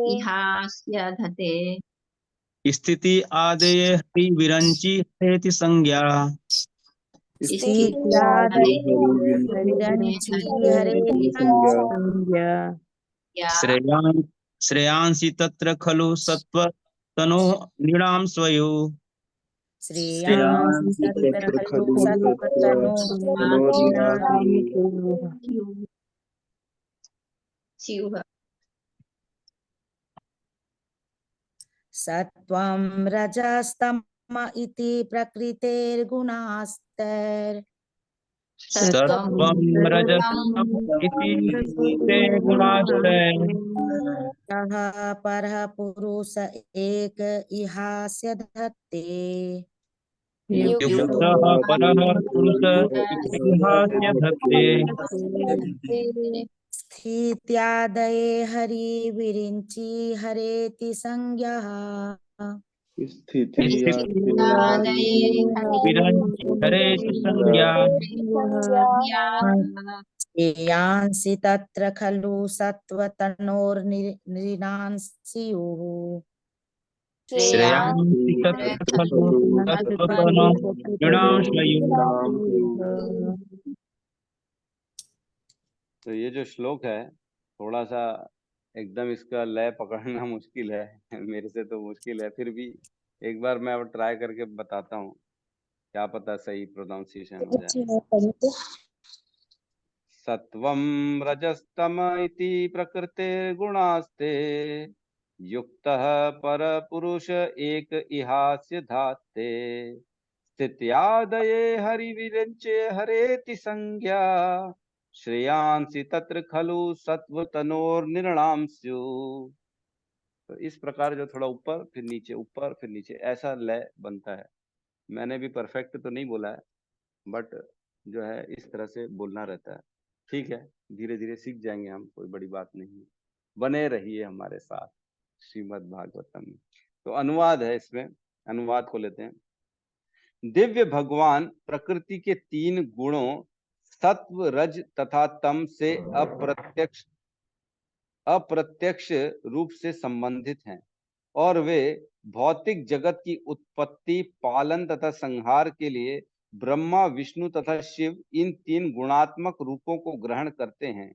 इहास्य धते स्थिति आदये हरि विरंचि हरेति संज्ञा स्थित्यादये विरञ्चि हरेति संज्ञा श्रेयांसि तत्र खलु सत्त्वतनो नृणां स्वयो श्रेयांसि तत्र खलु सत्त्वतनो सत्त्वं रजस्तम इति प्रकृतेर्गुणास्ते सत्त्वं रजस्तम इति प्रकृते गुणास्ते युक्तः परः पुरुष एक इहास्य धत्ते युक्तः परः पुरुष इहास्य धत्ते स्थित्यादये हरि विरिञ्चि हरेति संज्ञः विरंचि हरेति संज्ञा श्रेयांसि तत्र खलु सत्त्वतनोर्नृणां स्युः श्रेयांसि तत्र खलु सत्त्वतनो नृणांशयो। तो ये जो श्लोक है थोड़ा सा एकदम इसका लय पकड़ना मुश्किल है मेरे से तो मुश्किल है, फिर भी एक बार मैं अब ट्राई करके बताता हूँ, क्या पता सही प्रोनाउंसिएशन हो जाए। सत्वं रजस्तम इति प्रकृतिर्गुणास्ते युक्तः परपुरुष एक इहास्य धात्ते स्थित्यादये हरिविरञ्चे हरेति संज्ञा श्रेयांसि तत्र खलु सत्वतनोर्निर्णाम स्युः। तो इस प्रकार जो थोड़ा ऊपर फिर नीचे ऐसा लय बनता है। मैंने भी परफेक्ट तो नहीं बोला है, बट जो है इस तरह से बोलना रहता है। ठीक है, धीरे धीरे सीख जाएंगे हम, कोई बड़ी बात नहीं। बने रहिए हमारे साथ श्रीमद् भागवतम में। तो अनुवाद है, इसमें अनुवाद को लेते हैं। दिव्य भगवान प्रकृति के 3 गुणों सत्व रज तथा तम से अप्रत्यक्ष रूप से संबंधित हैं और वे भौतिक जगत की उत्पत्ति, पालन तथा संहार के लिए ब्रह्मा, विष्णु तथा शिव इन 3 गुणात्मक रूपों को ग्रहण करते हैं।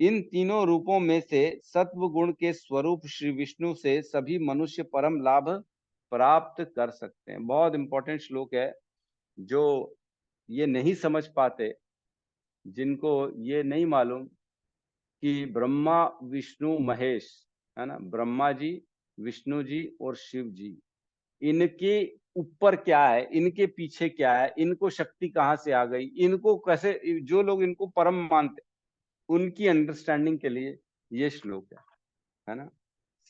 इन तीनों रूपों में से सत्व गुण के स्वरूप श्री विष्णु से सभी मनुष्य परम लाभ प्राप्त कर सकते हैं। बहुत इंपॉर्टेंट श्लोक है। जो ये नहीं समझ पाते, जिनको ये नहीं मालूम कि ब्रह्मा विष्णु महेश है ना, ब्रह्मा जी, विष्णु जी और शिव जी, इनके ऊपर क्या है, इनके पीछे क्या है, इनको शक्ति कहाँ से आ गई, इनको कैसे, जो लोग इनको परम मानते उनकी अंडरस्टैंडिंग के लिए ये श्लोक है ना।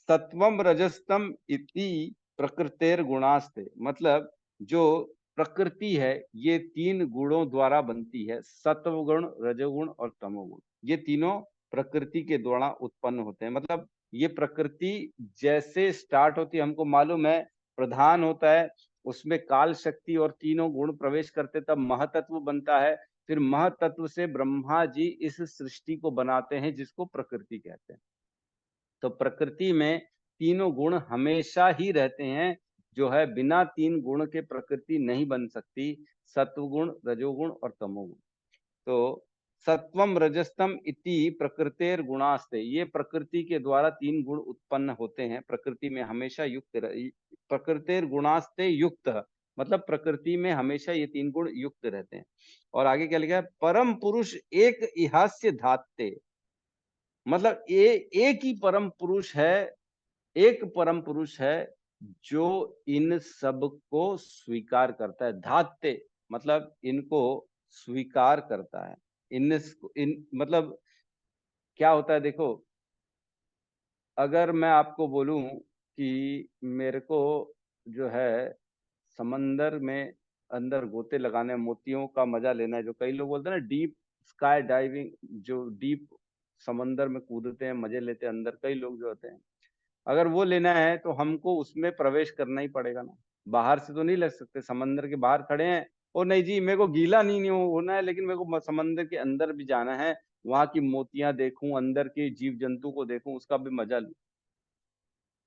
सत्वम रजस्तम इति प्रकृतेर गुणास्ते, मतलब जो प्रकृति है ये 3 गुणों द्वारा बनती है। सत्व गुण, रजोगुण और तमोगुण, ये तीनों प्रकृति के द्वारा उत्पन्न होते हैं। मतलब ये प्रकृति जैसे स्टार्ट होती है, हमको मालूम है प्रधान होता है, उसमें काल शक्ति और तीनों गुण प्रवेश करते तब महतत्व बनता है। फिर महतत्व से ब्रह्मा जी इस सृष्टि को बनाते हैं जिसको प्रकृति कहते हैं। तो प्रकृति में तीनों गुण हमेशा ही रहते हैं, जो है बिना 3 गुण के प्रकृति नहीं बन सकती, सत्वगुण, रजोगुण और तमोगुण। तो सत्वम रजस्तम इति प्रकृतेर गुणास्ते, ये प्रकृति के द्वारा 3 गुण उत्पन्न होते हैं। प्रकृति में हमेशा प्रकृतेर गुणास्ते युक्त, मतलब प्रकृति में हमेशा ये 3 गुण युक्त रहते हैं। और आगे क्या लिखा है, परम पुरुष एक इहास्य धात्ते, मतलब एक ही परम पुरुष है, एक परम पुरुष है जो इन सब को स्वीकार करता है। धात्ते मतलब इनको स्वीकार करता है। इन मतलब क्या होता है, देखो अगर मैं आपको बोलूं कि मेरे को जो है समंदर में अंदर गोते लगाने, मोतियों का मजा लेना है, जो कई लोग बोलते हैं ना डीप स्काई डाइविंग, जो डीप समंदर में कूदते हैं, मजे लेते हैं अंदर, कई लोग जो होते हैं, अगर वो लेना है तो हमको उसमें प्रवेश करना ही पड़ेगा ना, बाहर से तो नहीं लग सकते। समंदर के बाहर खड़े हैं और नहीं जी मेरे को गीला नहीं होना है, लेकिन मेरे को समंदर के अंदर भी जाना है, वहां की मोतियां देखूं, अंदर के जीव जंतु को देखूं, उसका भी मजा लूं।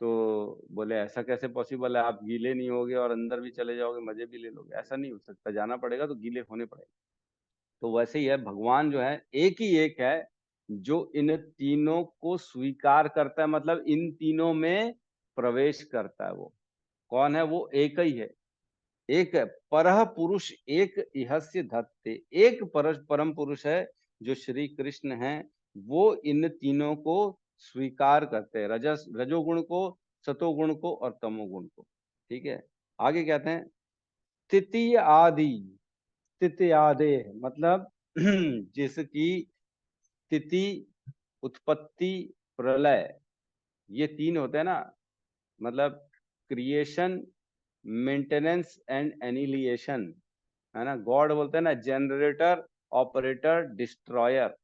तो बोले ऐसा कैसे पॉसिबल है, आप गीले नहीं होगे और अंदर भी चले जाओगे, मजे भी ले लोगे? ऐसा नहीं हो सकता, जाना पड़ेगा तो गीले होने पड़ेगा। तो वैसे ही है, भगवान जो है एक ही एक है जो इन तीनों को स्वीकार करता है, मतलब इन तीनों में प्रवेश करता है। वो कौन है? वो एक ही है, एक है परह पुरुष एक इहस्य धत्ते, एक परम पुरुष है जो श्री कृष्ण है, वो इन तीनों को स्वीकार करते हैं, रजोगुण को, सतोगुण को और तमोगुण को। ठीक है, आगे कहते हैं स्थिति आदि, स्थिति आदि मतलब जिसकी स्थिति, उत्पत्ति, प्रलय, ये 3 होते हैं ना, मतलब क्रिएशन, मेंटेनेंस एंड एनिलिएशन, है ना। गॉड बोलते हैं ना जनरेटर, ऑपरेटर, डिस्ट्रॉयर।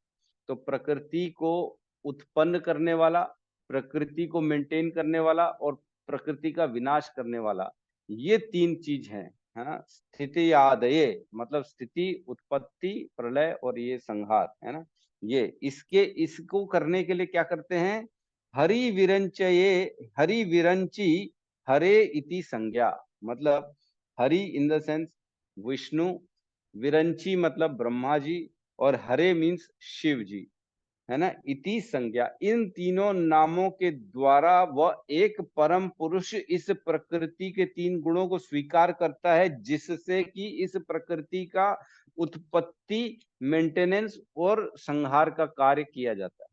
तो प्रकृति को उत्पन्न करने वाला, प्रकृति को मेंटेन करने वाला और प्रकृति का विनाश करने वाला, ये 3 चीज हैं, है ना। स्थिति आदये मतलब स्थिति, उत्पत्ति, प्रलय और ये संहार, है ना। ये इसको करने के लिए क्या करते हैं, हरि विरंचये, हरि विरंची हरे इति संज्ञा, मतलब Hari in the sense Vishnu, Viranchi मतलब ब्रह्मा जी, और हरे मीन्स शिव जी, है ना। इति संज्ञा, इन तीनों नामों के द्वारा वह एक परम पुरुष इस प्रकृति के तीन गुणों को स्वीकार करता है, जिससे कि इस प्रकृति का उत्पत्ति, मेंटेनेंस और संहार का कार्य किया जाता है।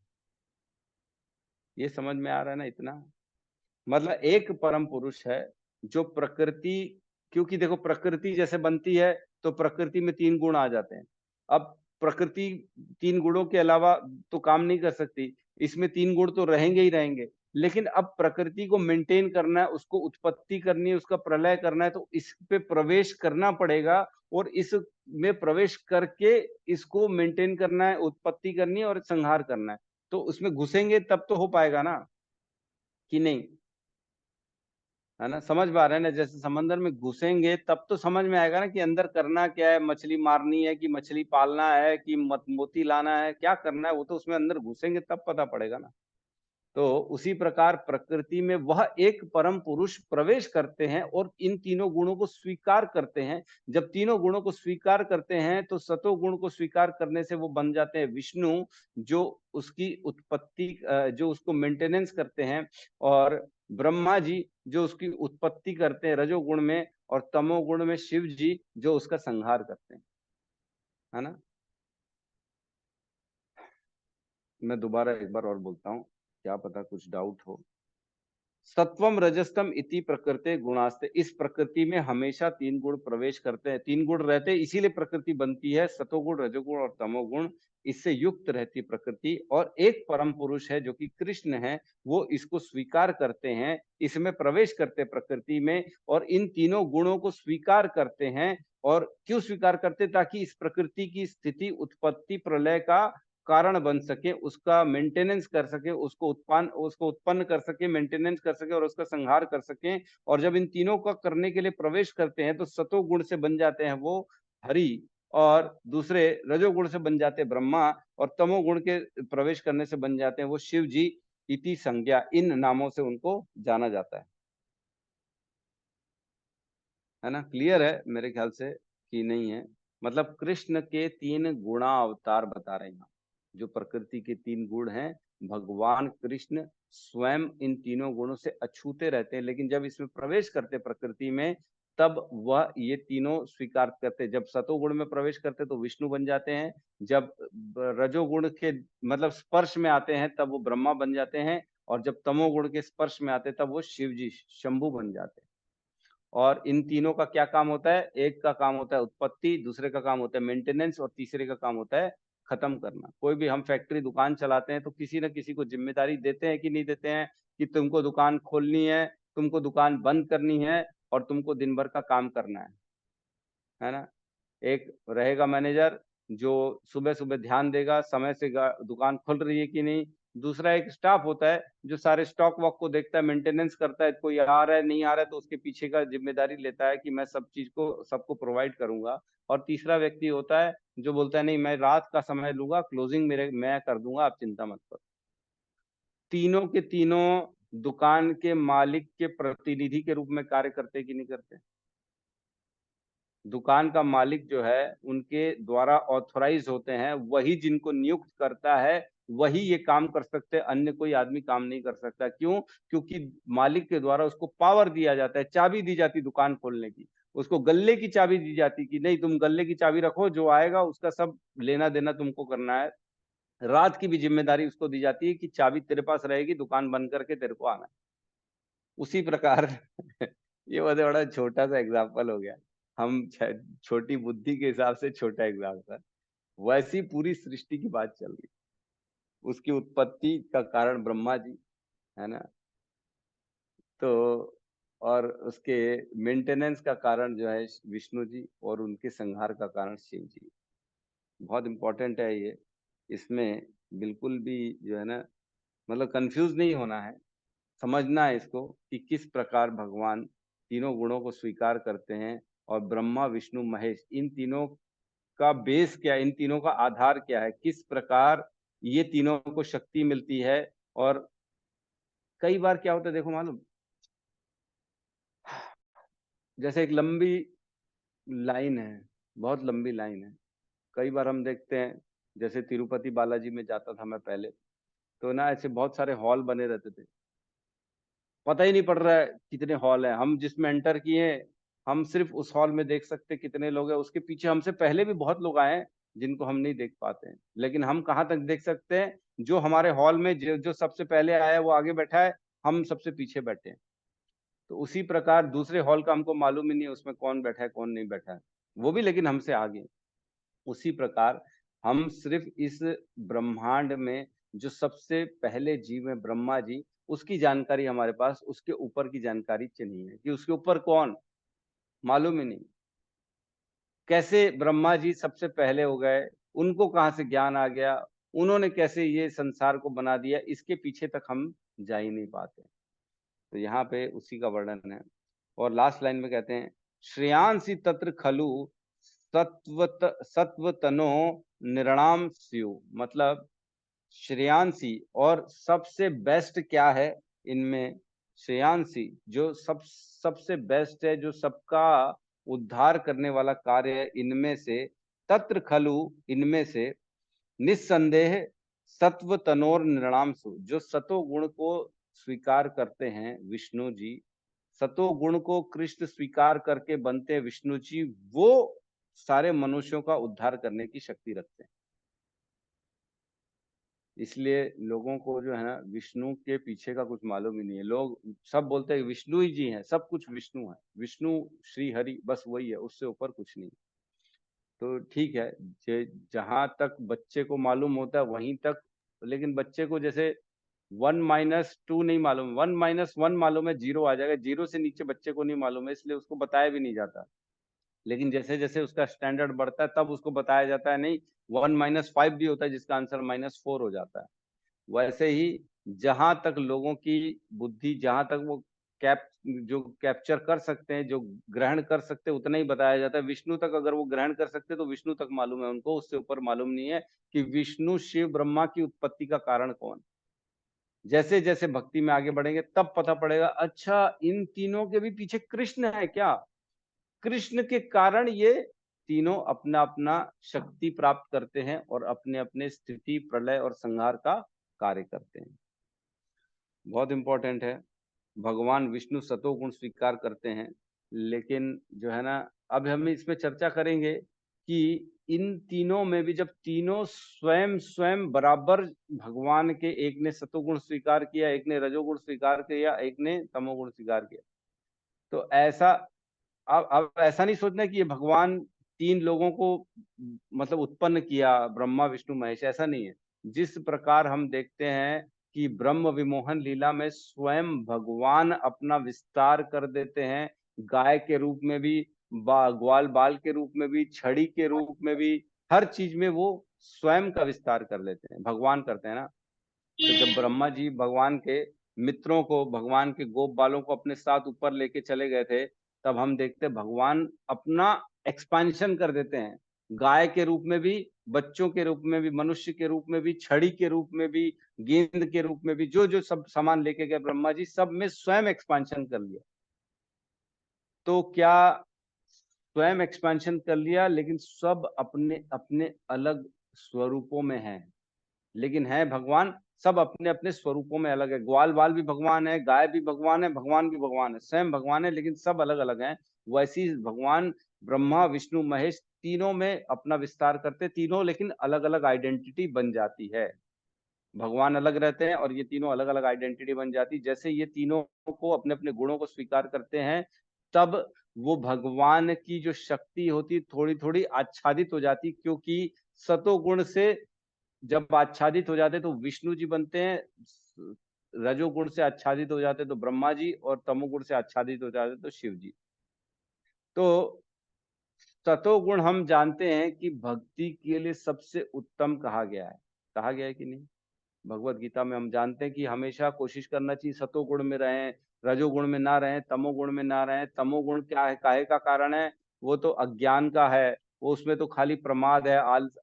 ये समझ में आ रहा है ना इतना? मतलब एक परम पुरुष है जो प्रकृति, क्योंकि देखो प्रकृति जैसे बनती है तो प्रकृति में तीन गुण आ जाते हैं। अब प्रकृति तीन गुणों के अलावा तो काम नहीं कर सकती, इसमें तीन गुण तो रहेंगे ही रहेंगे, लेकिन अब प्रकृति को मेंटेन करना है, उसको उत्पत्ति करनी है, उसका प्रलय करना है, तो इस पे प्रवेश करना पड़ेगा, और इस में प्रवेश करके इसको मेंटेन करना है, उत्पत्ति करनी है और संहार करना है। तो उसमें घुसेंगे तब तो हो पाएगा ना, कि नहीं? है ना, समझ पा रहे हैं ना? जैसे समंदर में घुसेंगे तब तो समझ में आएगा ना कि अंदर करना क्या है, मछली मारनी है कि मछली पालना है कि मोती लाना है, क्या करना है, वो तो उसमें अंदर घुसेंगे तब पता पड़ेगा ना। तो उसी प्रकार प्रकृति में वह एक परम पुरुष प्रवेश करते हैं और इन तीनों गुणों को स्वीकार करते हैं। जब तीनों गुणों को स्वीकार करते हैं तो सतो गुण को स्वीकार करने से वो बन जाते हैं विष्णु, जो उसकी उत्पत्ति, जो उसको मेंटेनेंस करते हैं, और ब्रह्मा जी जो उसकी उत्पत्ति करते हैं रजोगुण में, और तमोगुण में शिव जी जो उसका संहार करते हैं, है ना। मैं दोबारा एक बार और बोलता हूँ, क्या पता कुछ डाउट हो। सत्वम रजस्तम इति प्रकृते गुणास्ते, इस प्रकृति में हमेशा तीन गुण प्रवेश करते हैं, तीन गुण रहते हैं, इसीलिए प्रकृति बनती है। सतोगुण, रजोगुण और तमोगुण, इससे युक्त रहती प्रकृति, और एक परम पुरुष है जो कि कृष्ण है, वो इसको स्वीकार करते हैं, इसमें प्रवेश करते प्रकृति में, और इन तीनों गुणों को स्वीकार करते हैं। और क्यों स्वीकार करते? ताकि इस प्रकृति की स्थिति, उत्पत्ति, प्रलय का कारण बन सके, उसका मेंटेनेंस कर सके, उसको उत्पन्न कर सके, मेंटेनेंस कर सके और उसका संहार कर सके। और जब इन तीनों का करने के लिए प्रवेश करते हैं तो सतो गुण से बन जाते हैं वो हरि, और दूसरे रजोगुण से बन जाते हैं ब्रह्मा, और तमोगुण के प्रवेश करने से बन जाते हैं वो शिव जी। इति संज्ञा, इन नामों से उनको जाना जाता है ना। क्लियर है मेरे ख्याल से कि नहीं है? मतलब कृष्ण के तीन गुणा अवतार बता रहे हैं, जो प्रकृति के तीन गुण हैं। भगवान कृष्ण स्वयं इन तीनों गुणों से अछूते रहते हैं, लेकिन जब इसमें प्रवेश करते प्रकृति में तब वह ये तीनों स्वीकार करते। जब सतोगुण में प्रवेश करते तो विष्णु बन जाते हैं, जब रजोगुण के मतलब स्पर्श में आते हैं तब वो ब्रह्मा बन जाते हैं, और जब तमोगुण के स्पर्श में आते तब वो शिव जी, शंभु बन जाते हैं। और इन तीनों का क्या काम होता है? एक का काम होता है उत्पत्ति, दूसरे का काम होता है मेंटेनेंस, और तीसरे का काम होता है खत्म करना। कोई भी हम फैक्ट्री, दुकान चलाते हैं तो किसी न किसी को जिम्मेदारी देते हैं कि नहीं देते हैं, कि तुमको दुकान खोलनी है, तुमको दुकान बंद करनी है, और तुमको दिन भर का काम करना है ना। एक रहेगा मैनेजर जो सुबह सुबह ध्यान देगा समय से दुकान खुल रही है कि नहीं। दूसरा एक स्टाफ होता है जो सारे स्टॉक वॉक को देखता है, मेंटेनेंस करता है, कोई आ रहा है नहीं आ रहा है तो उसके पीछे का जिम्मेदारी लेता है कि मैं सब चीज को सबको प्रोवाइड करूंगा। और तीसरा व्यक्ति होता है जो बोलता है नहीं मैं रात का समय लूंगा, क्लोजिंग मेरे मैं कर दूंगा, आप चिंता मत करो। तीनों के तीनों दुकान के मालिक के प्रतिनिधि के रूप में कार्य करते कि नहीं करते? दुकान का मालिक जो है उनके द्वारा ऑथोराइज होते हैं, वही जिनको नियुक्त करता है वही ये काम कर सकते हैं, अन्य कोई आदमी काम नहीं कर सकता। क्यों? क्योंकि मालिक के द्वारा उसको पावर दिया जाता है, चाबी दी जाती दुकान खोलने की, उसको गल्ले की चाबी दी जाती कि नहीं तुम गल्ले की चाबी रखो, जो आएगा उसका सब लेना देना तुमको करना है। रात की भी जिम्मेदारी उसको दी जाती है कि चाबी तेरे पास रहेगी, दुकान बंद करके तेरे को आना है। उसी प्रकार ये बड़ा छोटा सा एग्जाम्पल हो गया, हम छोटी बुद्धि के हिसाब से छोटा एग्जाम्पल, वैसी पूरी सृष्टि की बात चल रही। उसकी उत्पत्ति का कारण ब्रह्मा जी, है ना। तो और उसके मेंटेनेंस का कारण जो है विष्णु जी, और उनके संहार का कारण शिव जी। बहुत इंपॉर्टेंट है ये, इसमें बिल्कुल भी जो है ना मतलब कंफ्यूज नहीं होना है, समझना है इसको कि किस प्रकार भगवान तीनों गुणों को स्वीकार करते हैं, और ब्रह्मा विष्णु महेश इन तीनों का बेस क्या है, इन तीनों का आधार क्या है, किस प्रकार ये तीनों को शक्ति मिलती है। और कई बार क्या होता है देखो मालूम, जैसे एक लंबी लाइन है, बहुत लंबी लाइन है। कई बार हम देखते हैं, जैसे तिरुपति बालाजी में जाता था मैं पहले, तो ना ऐसे बहुत सारे हॉल बने रहते थे। पता ही नहीं पड़ रहा है कितने हॉल हैं। हम जिसमें एंटर किए हैं, हम सिर्फ उस हॉल में देख सकते हैं कितने लोग हैं। उसके पीछे हमसे पहले भी बहुत लोग आए हैं जिनको हम नहीं देख पाते हैं। लेकिन हम कहाँ तक देख सकते हैं, जो हमारे हॉल में जो सबसे पहले आया है वो आगे बैठा है, हम सबसे पीछे बैठे हैं। तो उसी प्रकार दूसरे हॉल का हमको मालूम ही नहीं है उसमें कौन बैठा है कौन नहीं बैठा है, वो भी लेकिन हमसे आगे। उसी प्रकार हम सिर्फ इस ब्रह्मांड में जो सबसे पहले जीव है ब्रह्मा जी, उसकी जानकारी हमारे पास, उसके ऊपर की जानकारी नहीं है कि उसके ऊपर कौन, मालूम ही नहीं। कैसे ब्रह्मा जी सबसे पहले हो गए, उनको कहाँ से ज्ञान आ गया, उन्होंने कैसे ये संसार को बना दिया, इसके पीछे तक हम जा ही नहीं पाते। तो यहाँ पे उसी का वर्णन है। और लास्ट लाइन में कहते हैं, श्रेयांसी तत्र खलु सत्वतनो निर्णाम स्यु। मतलब श्रेयांसी और सबसे बेस्ट क्या है इनमें, श्रेयांसी जो सबसे बेस्ट है, जो सबका उद्धार करने वाला कार्य है इनमें से, तत्र खलु इनमें से, निस्संदेह सत्व तनोर निर्णामसु, जो सतो गुण को स्वीकार करते हैं विष्णु जी, सतो गुण को कृष्ण स्वीकार करके बनते हैं विष्णु जी, वो सारे मनुष्यों का उद्धार करने की शक्ति रखते हैं। इसलिए लोगों को जो है ना विष्णु के पीछे का कुछ मालूम ही नहीं है। लोग सब बोलते हैं विष्णु ही जी हैं, सब कुछ विष्णु है, विष्णु श्री हरि बस वही है, उससे ऊपर कुछ नहीं। तो ठीक है, जहां तक बच्चे को मालूम होता है वहीं तक। लेकिन बच्चे को जैसे 1 - 2 नहीं मालूम, 1 - 1 मालूम है, 0 आ जाएगा, 0 से नीचे बच्चे को नहीं मालूम है, इसलिए उसको बताया भी नहीं जाता। लेकिन जैसे जैसे उसका स्टैंडर्ड बढ़ता है तब उसको बताया जाता है, नहीं 1 - 5 भी होता है जिसका आंसर -4 हो जाता है। वैसे ही जहां तक लोगों की बुद्धि, जहां तक वो जो कैप्चर कर सकते हैं, जो ग्रहण कर सकते हैं, उतना ही बताया जाता है। विष्णु तक अगर वो ग्रहण कर सकते हैं तो विष्णु तक मालूम है उनको, उससे ऊपर मालूम नहीं है कि विष्णु शिव ब्रह्मा की उत्पत्ति का कारण कौन। जैसे जैसे भक्ति में आगे बढ़ेंगे तब पता पड़ेगा, अच्छा इन तीनों के भी पीछे कृष्ण है क्या, कृष्ण के कारण ये तीनों अपना अपना शक्ति प्राप्त करते हैं और अपने अपने स्थिति, प्रलय और संहार का कार्य करते हैं। बहुत इंपॉर्टेंट है। भगवान विष्णु सतोगुण स्वीकार करते हैं, लेकिन जो है ना, अब हम इसमें चर्चा करेंगे कि इन तीनों में भी जब तीनों स्वयं स्वयं बराबर भगवान के, एक ने सतोगुण स्वीकार किया, एक ने रजोगुण स्वीकार किया, एक ने तमोगुण स्वीकार किया, तो ऐसा, अब ऐसा नहीं सोचना कि ये भगवान 3 लोगों को मतलब उत्पन्न किया, ब्रह्मा विष्णु महेश, ऐसा नहीं है। जिस प्रकार हम देखते हैं कि ब्रह्म विमोहन लीला में स्वयं भगवान अपना विस्तार कर देते हैं, गाय के रूप में भी, ग्वाल बाल के रूप में भी, छड़ी के रूप में भी, हर चीज में वो स्वयं का विस्तार कर लेते हैं, भगवान करते हैं ना। तो जब ब्रह्मा जी भगवान के मित्रों को, भगवान के गोप बालों को अपने साथ ऊपर लेके चले गए थे, तब हम देखते भगवान अपना एक्सपेंशन कर देते हैं, गाय के रूप में भी, बच्चों के रूप में भी, मनुष्य के रूप में भी, छड़ी के रूप में भी, गेंद के रूप में भी, जो जो सब सामान लेके गए ब्रह्मा जी, सब में स्वयं एक्सपेंशन कर लिया। तो क्या स्वयं एक्सपेंशन कर लिया, लेकिन सब अपने अपने अलग स्वरूपों में हैं, लेकिन है भगवान, सब अपने अपने स्वरूपों में अलग है। ग्वाल बाल भी भगवान है, गाय भी भगवान है, भगवान भी भगवान है, स्वयं भगवान है, लेकिन सब अलग अलग हैं। वैसी भगवान ब्रह्मा विष्णु महेश तीनों में अपना विस्तार करते, तीनों लेकिन अलग अलग आइडेंटिटी बन जाती है। भगवान अलग रहते हैं और ये तीनों अलग अलग आइडेंटिटी बन जाती। जैसे ये तीनों को अपने अपने गुणों को स्वीकार करते हैं, तब वो भगवान की जो शक्ति होती थोड़ी थोड़ी आच्छादित हो जाती, क्योंकि सतोगुण से जब आच्छादित हो जाते तो विष्णु जी बनते हैं, रजोगुण से आच्छादित हो जाते तो ब्रह्मा जी, और तमोगुण से आच्छादित हो जाते तो शिव जी। तो सतोगुण हम जानते हैं कि भक्ति के लिए सबसे उत्तम कहा गया है, कहा गया है कि नहीं? भगवत गीता में हम जानते हैं कि हमेशा कोशिश करना चाहिए सतोगुण में रहें, रजोगुण में ना रहें, तमोगुण में ना रहें। तमोगुण क्या है, काहे का कारण है? वो तो अज्ञान का है, वो उसमें तो खाली प्रमाद है,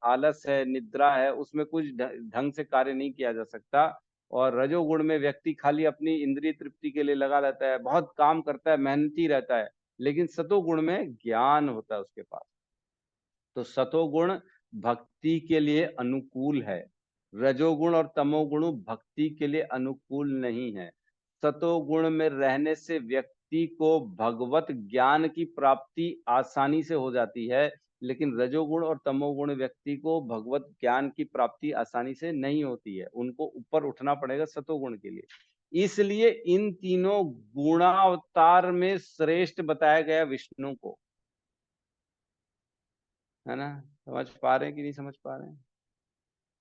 आलस है, निद्रा है, उसमें कुछ ढंग से कार्य नहीं किया जा सकता। और रजोगुण में व्यक्ति खाली अपनी इंद्रिय तृप्ति के लिए लगा रहता है, बहुत काम करता है, मेहनती रहता है, लेकिन सतोगुण में ज्ञान होता है उसके पास। तो सतोगुण भक्ति के लिए अनुकूल है, रजोगुण और तमोगुण भक्ति के लिए अनुकूल नहीं है। सतोगुण में रहने से व्यक्ति को भगवत ज्ञान की प्राप्ति आसानी से हो जाती है, लेकिन रजोगुण और तमोगुण व्यक्ति को भगवत ज्ञान की प्राप्ति आसानी से नहीं होती है, उनको ऊपर उठना पड़ेगा सतोगुण के लिए। इसलिए इन तीनों गुणावतार में श्रेष्ठ बताया गया विष्णु को, है ना। समझ पा रहे हैं कि नहीं समझ पा रहे हैं?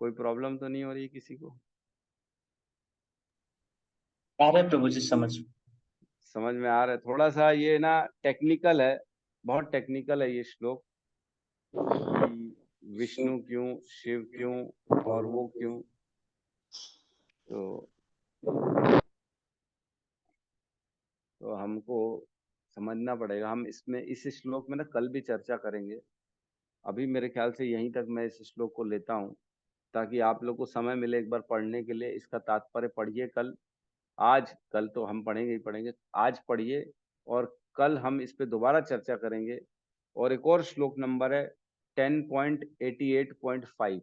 कोई प्रॉब्लम तो नहीं हो रही किसी को? आ रहे प्रभु जी समझ। समझ में आ रहा है? थोड़ा सा ये ना टेक्निकल है, बहुत टेक्निकल है ये श्लोक, कि विष्णु क्यों, शिव क्यों और वो क्यों। तो हमको समझना पड़ेगा। हम इसमें इस श्लोक में ना कल भी चर्चा करेंगे। अभी मेरे ख्याल से यहीं तक मैं इस श्लोक को लेता हूँ, ताकि आप लोग को समय मिले एक बार पढ़ने के लिए। इसका तात्पर्य पढ़िए कल, आज, कल तो हम पढ़ेंगे ही पढ़ेंगे, आज पढ़िए और कल हम इस पे दोबारा चर्चा करेंगे। और एक और श्लोक नंबर है 10.88.5,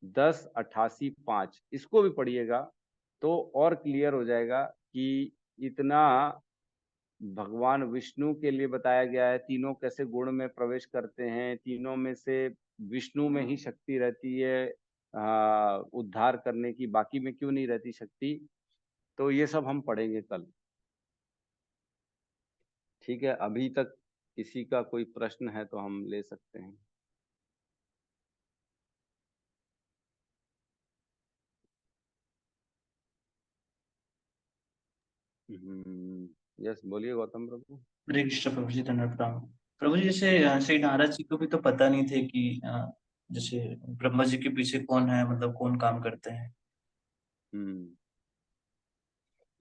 10.88.5, इसको भी पढ़िएगा तो और क्लियर हो जाएगा कि इतना भगवान विष्णु के लिए बताया गया है। तीनों कैसे गुण में प्रवेश करते हैं, तीनों में से विष्णु में ही शक्ति रहती है उद्धार करने की, बाकी में क्यों नहीं रहती शक्ति। तो ये सब हम पढ़ेंगे कल, ठीक है। अभी तक किसी का कोई प्रश्न है तो हम ले सकते हैं। यस, बोलिए गौतम प्रभु। हरे कृष्ण प्रभु जी, धन्यवाद प्रणाम। प्रभु जी जैसे श्री नारद जी को भी तो पता नहीं थे कि जैसे ब्रह्मा जी के पीछे कौन है, मतलब कौन काम करते हैं।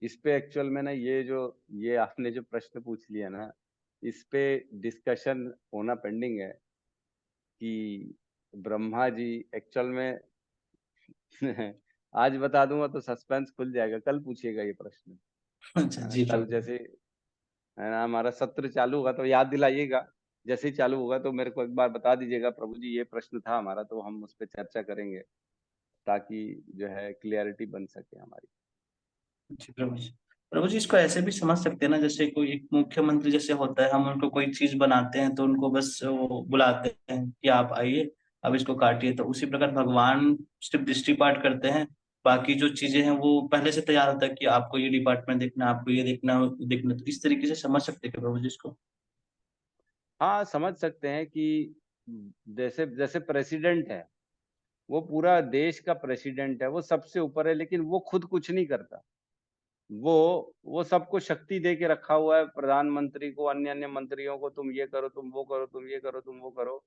इस पे एक्चुअल में ना ये आपने जो प्रश्न पूछ लिया ना, इस पे डिस्कशन होना पेंडिंग है कि ब्रह्मा जी एक्चुअल में आज बता दूंगा तो सस्पेंस खुल जाएगा, कल पूछिएगा ये प्रश्न। अच्छा जी कल प्रभु। जैसे है ना हमारा सत्र चालू होगा तो याद दिलाइएगा, जैसे ही चालू होगा तो मेरे को एक बार बता दीजिएगा, प्रभु जी ये प्रश्न था हमारा, तो हम उस पर चर्चा करेंगे ताकि जो है क्लियरिटी बन सके हमारी। जी प्रभु जी। प्रभु जी इसको ऐसे भी समझ सकते हैं ना, जैसे कोई एक मुख्यमंत्री जैसे होता है, हम उनको कोई चीज बनाते हैं तो उनको बस वो बुलाते हैं कि आप आइए अब इसको काटिए, तो उसी प्रकार भगवान सिर्फ दृष्टिपात करते हैं, बाकी जो चीजें हैं वो पहले से तैयार होता है कि आपको ये डिपार्टमेंट देखना, आपको ये देखना। तो इस तरीके से समझ सकते हैं कि प्रभु जी इसको। हाँ, समझ सकते हैं कि जैसे जैसे प्रेसिडेंट है, वो पूरा देश का प्रेसिडेंट है, वो सबसे ऊपर है, लेकिन वो खुद कुछ नहीं करता। वो सबको शक्ति दे के रखा हुआ है, प्रधानमंत्री को, अन्य अन्य मंत्रियों को, तुम ये करो, तुम वो करो, तुम ये करो, तुम वो करो,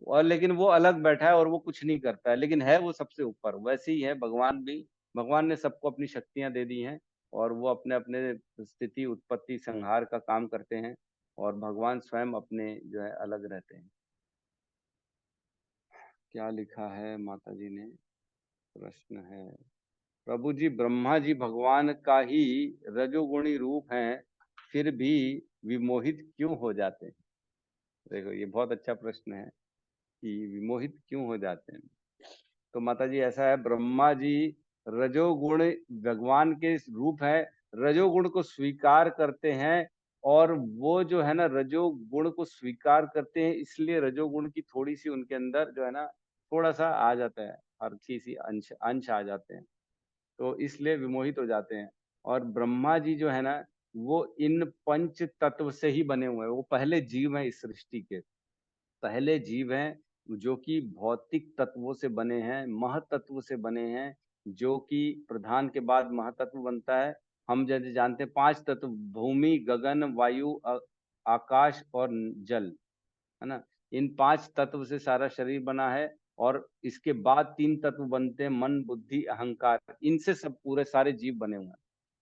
और लेकिन वो अलग बैठा है और वो कुछ नहीं करता है, लेकिन है वो सबसे ऊपर। वैसे ही है भगवान भी, भगवान ने सबको अपनी शक्तियां दे दी हैं और वो अपने अपने स्थिति, उत्पत्ति, संहार का काम करते हैं, और भगवान स्वयं अपने जो है अलग रहते हैं। क्या लिखा है माता जी ने? प्रश्न है, प्रभु जी ब्रह्मा जी भगवान का ही रजोगुणी रूप हैं, फिर भी विमोहित क्यों हो जाते हैं? देखो ये बहुत अच्छा प्रश्न है कि विमोहित क्यों हो जाते हैं। तो माता जी ऐसा है, ब्रह्मा जी रजोगुण भगवान के रूप है, रजोगुण को स्वीकार करते हैं, और वो जो है ना रजोगुण को स्वीकार करते हैं, इसलिए रजोगुण की थोड़ी सी उनके अंदर जो है ना थोड़ा सा आ जाता है, हल्की सी अंश अंश आ जाते हैं, तो इसलिए विमोहित हो जाते हैं। और ब्रह्मा जी जो है ना वो इन पंच तत्व से ही बने हुए हैं, वो पहले जीव हैं इस सृष्टि के, पहले जीव हैं जो कि भौतिक तत्वों से बने हैं, महतत्व से बने हैं, जो कि प्रधान के बाद महतत्व बनता है। हम जैसे जानते हैं 5 तत्व, भूमि, गगन, वायु, आकाश और जल, है ना। इन 5 तत्व से सारा शरीर बना है, और इसके बाद 3 तत्व बनते हैं, मन, बुद्धि, अहंकार, इनसे सब पूरे सारे जीव बने हुए हैं,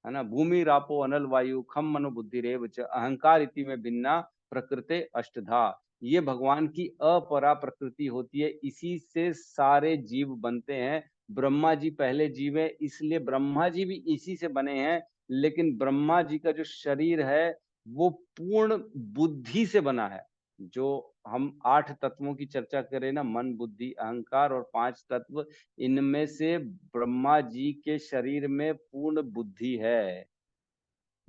है ना। भूमि, रापो, अनल, वायु, खम, मनो, बुद्धि रेव च अहंकार इति में भिन्ना प्रकृते अष्टधा। ये भगवान की अपरा प्रकृति होती है, इसी से सारे जीव बनते हैं। ब्रह्मा जी पहले जीव है, इसलिए ब्रह्मा जी भी इसी से बने हैं, लेकिन ब्रह्मा जी का जो शरीर है वो पूर्ण बुद्धि से बना है। जो हम 8 तत्वों की चर्चा करें ना, मन, बुद्धि, अहंकार और 5 तत्व, इनमें से ब्रह्मा जी के शरीर में पूर्ण बुद्धि है,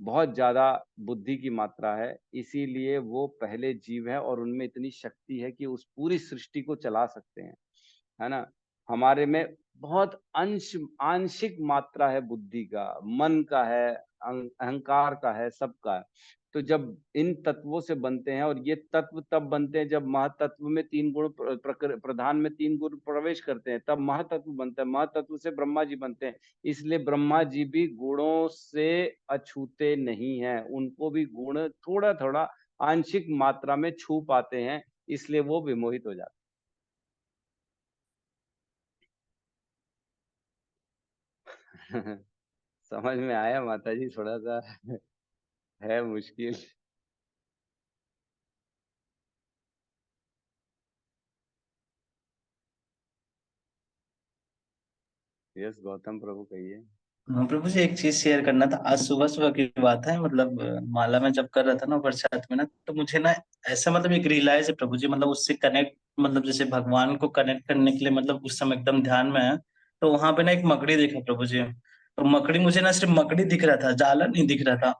बहुत ज्यादा बुद्धि की मात्रा है, इसीलिए वो पहले जीव है और उनमें इतनी शक्ति है कि उस पूरी सृष्टि को चला सकते हैं, है ना। हमारे में बहुत आंशिक मात्रा है बुद्धि का, मन का है, अहंकार का है, सबका है। तो जब इन तत्वों से बनते हैं, और ये तत्व तब बनते हैं जब महातत्व में 3 गुण प्रधान में 3 गुण प्रवेश करते हैं, तब महातत्व बनता है। महातत्व से ब्रह्मा जी बनते हैं। इसलिए ब्रह्मा जी भी गुणों से अछूते नहीं हैं, उनको भी गुण थोड़ा थोड़ा आंशिक मात्रा में छू पाते हैं, इसलिए वो विमोहित हो जाते हैं। समझ में आया माता जी? थोड़ा सा है मुश्किल। यस गौतम प्रभु, कहिए। हाँ प्रभु जी, एक चीज शेयर करना था। आज सुबह सुबह की बात है, मतलब माला में जब कर रहा था ना बरसात में ना, तो मुझे ना ऐसा मतलब एक रियलाइज है प्रभु जी, मतलब उससे कनेक्ट, मतलब जैसे भगवान को कनेक्ट करने के लिए, मतलब उस समय एकदम ध्यान में है। तो वहां पे ना एक मकड़ी देखा प्रभु जी। तो मकड़ी, मुझे ना सिर्फ मकड़ी दिख रहा था, जाला नहीं दिख रहा था।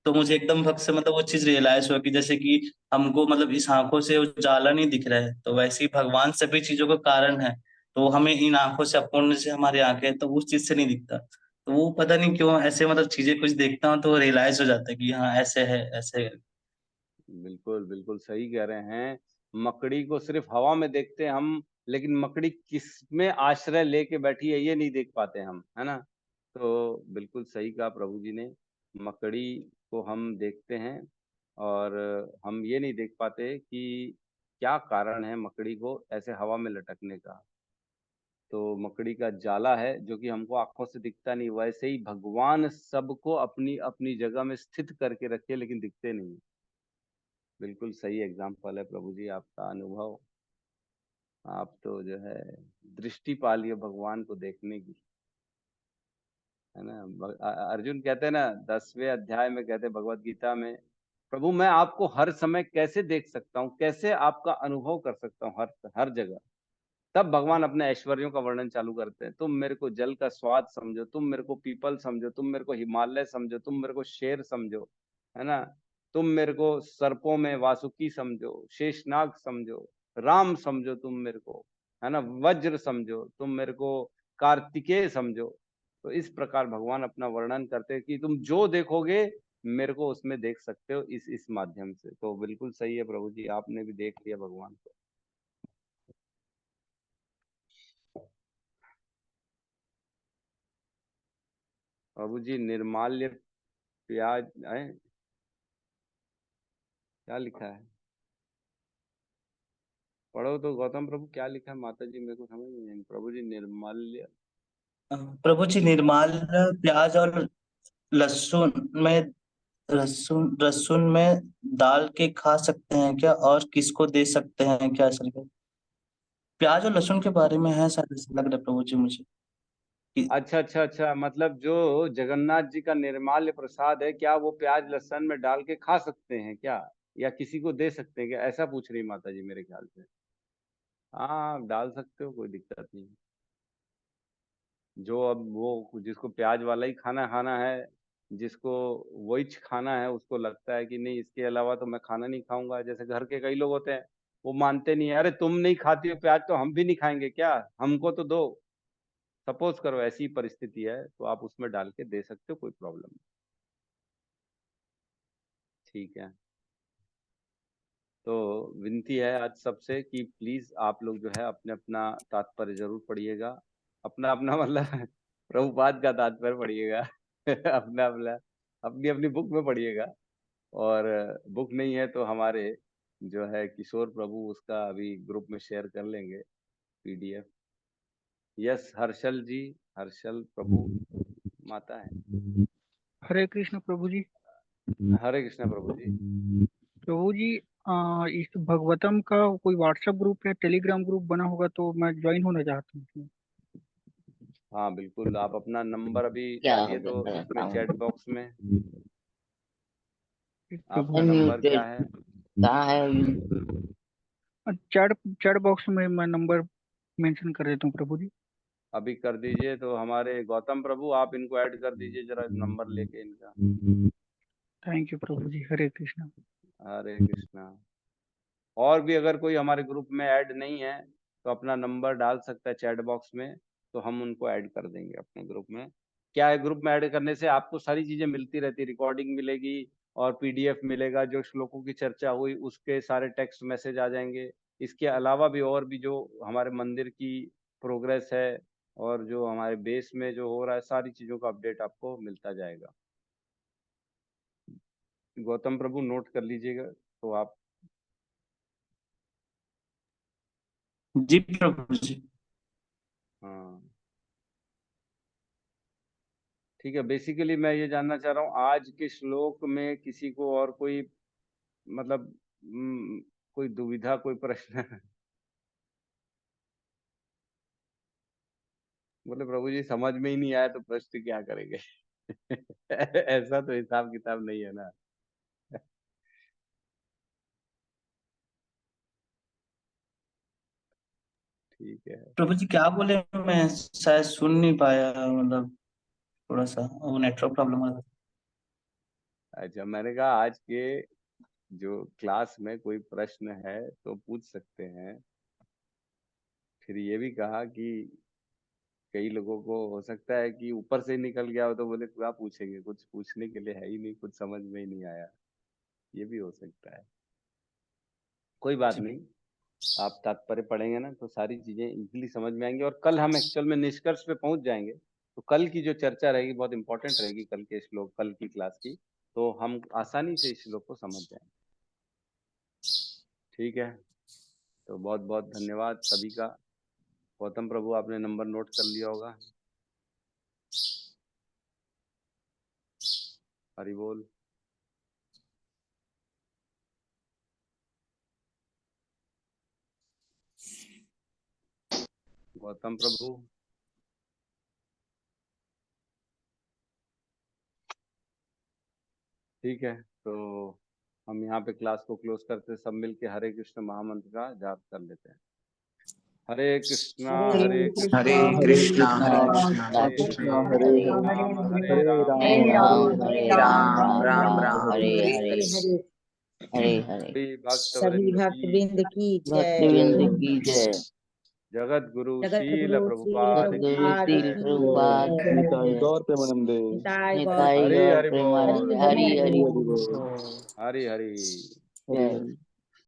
तो मुझे एकदम भक्त से मतलब वो चीज रियलाइज हुआ कि जैसे कि हमको मतलब इस आंखों से वो जाला नहीं दिख रहा है, तो वैसे ही भगवान सभी चीजों का कारण है। तो हमें इन आंखों से, अपूर्ण से हमारी आंखें, तो उस चीज से नहीं दिखता। तो वो पता नहीं क्यों ऐसे मतलब चीजें कुछ देखता हूँ तो रियलाइज हो जाता है कि हाँ ऐसे है, ऐसे है। बिल्कुल बिल्कुल सही कह रहे हैं। मकड़ी को सिर्फ हवा में देखते हैं हम, लेकिन मकड़ी किस में आश्रय लेके बैठी है ये नहीं देख पाते हम, है ना। तो बिल्कुल सही कहा प्रभु जी ने। मकड़ी को हम देखते हैं, और हम ये नहीं देख पाते कि क्या कारण है मकड़ी को ऐसे हवा में लटकने का। तो मकड़ी का जाला है जो कि हमको आंखों से दिखता नहीं, वैसे ही भगवान सबको अपनी अपनी जगह में स्थित करके रखे, लेकिन दिखते नहीं। बिल्कुल सही एग्जाम्पल है प्रभु जी आपका अनुभव। आप तो जो है दृष्टि पा लिए भगवान को देखने की, है ना। अर्जुन कहते हैं ना 10वें अध्याय में, कहते हैं भगवत गीता में, प्रभु मैं आपको हर समय कैसे देख सकता हूँ, कैसे आपका अनुभव कर सकता हूँ हर हर जगह। तब भगवान अपने ऐश्वर्यों का वर्णन चालू करते हैं। तुम मेरे को जल का स्वाद समझो, तुम मेरे को पीपल समझो, तुम मेरे को हिमालय समझो, तुम मेरे को शेर समझो, है ना। तुम मेरे को सर्पों में वासुकी समझो, शेषनाग समझो, राम समझो तुम मेरे को, है ना, वज्र समझो तुम मेरे को, कार्तिकेय समझो। तो इस प्रकार भगवान अपना वर्णन करते हैं कि तुम जो देखोगे मेरे को उसमें देख सकते हो इस माध्यम से। तो बिल्कुल सही है प्रभु जी, आपने भी देख लिया भगवान को। प्रभु जी निर्माल्य प्याज है, क्या लिखा है? पढ़ो तो गौतम प्रभु, क्या लिखा है माता जी, मेरे को समझ नहीं आई। प्रभु जी निर्माल्य, प्रभु जी, निर्माल प्याज और लहसुन में, लहसुन लहसुन में डाल के खा सकते हैं क्या, और किसको दे सकते हैं क्या, असल में प्याज और लहसुन के बारे में है शायद, ऐसा लग रहा है प्रभु जी मुझे कि अच्छा अच्छा अच्छा, मतलब जो जगन्नाथ जी का निर्माल्य प्रसाद है, क्या वो प्याज लहसुन में डाल के खा सकते हैं क्या, या किसी को दे सकते हैं क्या, ऐसा पूछ रही माता जी मेरे ख्याल से। हाँ आप डाल सकते हो, कोई दिक्कत नहीं। जो अब वो जिसको प्याज वाला ही खाना खाना है, जिसको वही खाना है, उसको लगता है कि नहीं इसके अलावा तो मैं खाना नहीं खाऊंगा। जैसे घर के कई लोग होते हैं, वो मानते नहीं है, अरे तुम नहीं खाती हो प्याज तो हम भी नहीं खाएंगे क्या, हमको तो दो। सपोज करो ऐसी परिस्थिति है, तो आप उसमें डाल के दे सकते हो, कोई प्रॉब्लम नहीं। ठीक है। तो विनती है आज सबसे कि प्लीज आप लोग जो है अपने अपना तात्पर्य जरूर पढ़िएगा। अपना अपना मतलब प्रभुपाद का तात्पर्य पढ़िएगा। अपना अपना अपनी अपनी बुक में पढ़िएगा। और बुक नहीं है तो हमारे जो है किशोर प्रभु, उसका अभी ग्रुप में शेयर कर लेंगे पीडीएफ। यस हर्षल जी, हर्षल प्रभु माता है। हरे कृष्ण प्रभु जी। हरे कृष्णा प्रभु जी। प्रभु जी, इस भगवतम का कोई व्हाट्सएप ग्रुप या टेलीग्राम ग्रुप बना होगा तो मैं ज्वाइन होना चाहता हूँ उसमें। हाँ बिल्कुल, आप अपना नंबर अभी डालिए तो इसमें चैट बॉक्स में। प्रभु आपका नंबर क्या है? कहाँ है? चैट बॉक्स में मैं नंबर मेंशन कर देता हूँ प्रभु जी। अभी कर दीजिए। तो हमारे गौतम प्रभु, आप इनको ऐड कर दीजिए जरा, नंबर लेके इनका। थैंक यू प्रभु जी। हरे कृष्णा। हरे कृष्णा। और भी अगर कोई हमारे ग्रुप में ऐड नहीं है तो अपना नंबर डाल सकता है चैट बॉक्स में, तो हम उनको ऐड कर देंगे अपने ग्रुप में। क्या है, ग्रुप में ऐड करने से आपको सारी चीजें मिलती रहती, रिकॉर्डिंग मिलेगी और पीडीएफ मिलेगा, जो श्लोकों की चर्चा हुई उसके सारे टेक्स्ट मैसेज आ जाएंगे। इसके अलावा भी और भी जो हमारे मंदिर की प्रोग्रेस है और जो हमारे बेस में जो हो रहा है, सारी चीजों का अपडेट आपको मिलता जाएगा। गौतम प्रभु नोट कर लीजिएगा तो आप। जी प्रभु जी। हाँ ठीक है। बेसिकली मैं ये जानना चाह रहा हूँ, आज के श्लोक में किसी को और कोई मतलब कोई दुविधा, कोई प्रश्न? बोले प्रभु जी समझ में ही नहीं आया तो प्रश्न क्या करेंगे? ऐसा तो हिसाब किताब नहीं है ना। ठीक है। प्रभु जी क्या बोले, मैं शायद सुन नहीं पाया, मतलब थोड़ा सा वो नेटवर्क प्रॉब्लम हो रहा था। अच्छा, मैंने कहा आज के जो क्लास में कोई प्रश्न है तो पूछ सकते हैं। फिर ये भी कहा कि कई लोगों को हो सकता है कि ऊपर से ही निकल गया हो, तो बोले क्या पूछेंगे, कुछ पूछने के लिए है ही नहीं, कुछ समझ में ही नहीं आया। ये भी हो सकता है। कोई बात नहीं, आप तात्पर्य पढ़ेंगे ना तो सारी चीजें इजीली समझ में आएंगी, और कल हम एक्चुअल में निष्कर्ष पे पहुंच जाएंगे। तो कल की जो चर्चा रहेगी बहुत इंपॉर्टेंट रहेगी, कल के श्लोक, कल की क्लास की, तो हम आसानी से इस श्लोक को समझ जाएंगे। ठीक है, तो बहुत बहुत धन्यवाद सभी का। गौतम प्रभु आपने नंबर नोट कर लिया होगा। हरि बोल। गौतम प्रभु, ठीक है। तो हम यहाँ पे क्लास को क्लोज करते, सब मिलके हरे कृष्ण महामंत्र का जाप कर लेते हैं। हरे कृष्णा हरे कृष्णा हरे कृष्णा कृष्णा कृष्णा कृष्णा हरे हरे हरे, हरे, राम हरे हरे राम राम राम हरे राम राम, हरे राम हरे, राम हरे हरे, हरे हरे। सभी भक्त सभी वृंद भक्त की वृंद की भक्ति जय। वृंद की जय। जगत गुरु जगत शील गुरु श्रील प्रभुपाद की सदगुरु प्रभुपाद शील की प्रभुपाद जय। की निताई जय। गौर प्रेमानंदे। निताय गौर निताई हरि गौर हरि हरि प्रेमानंद, बोल। हरि हरि हरि बोल। बोल। हरि हरि। हरे जय। हरे।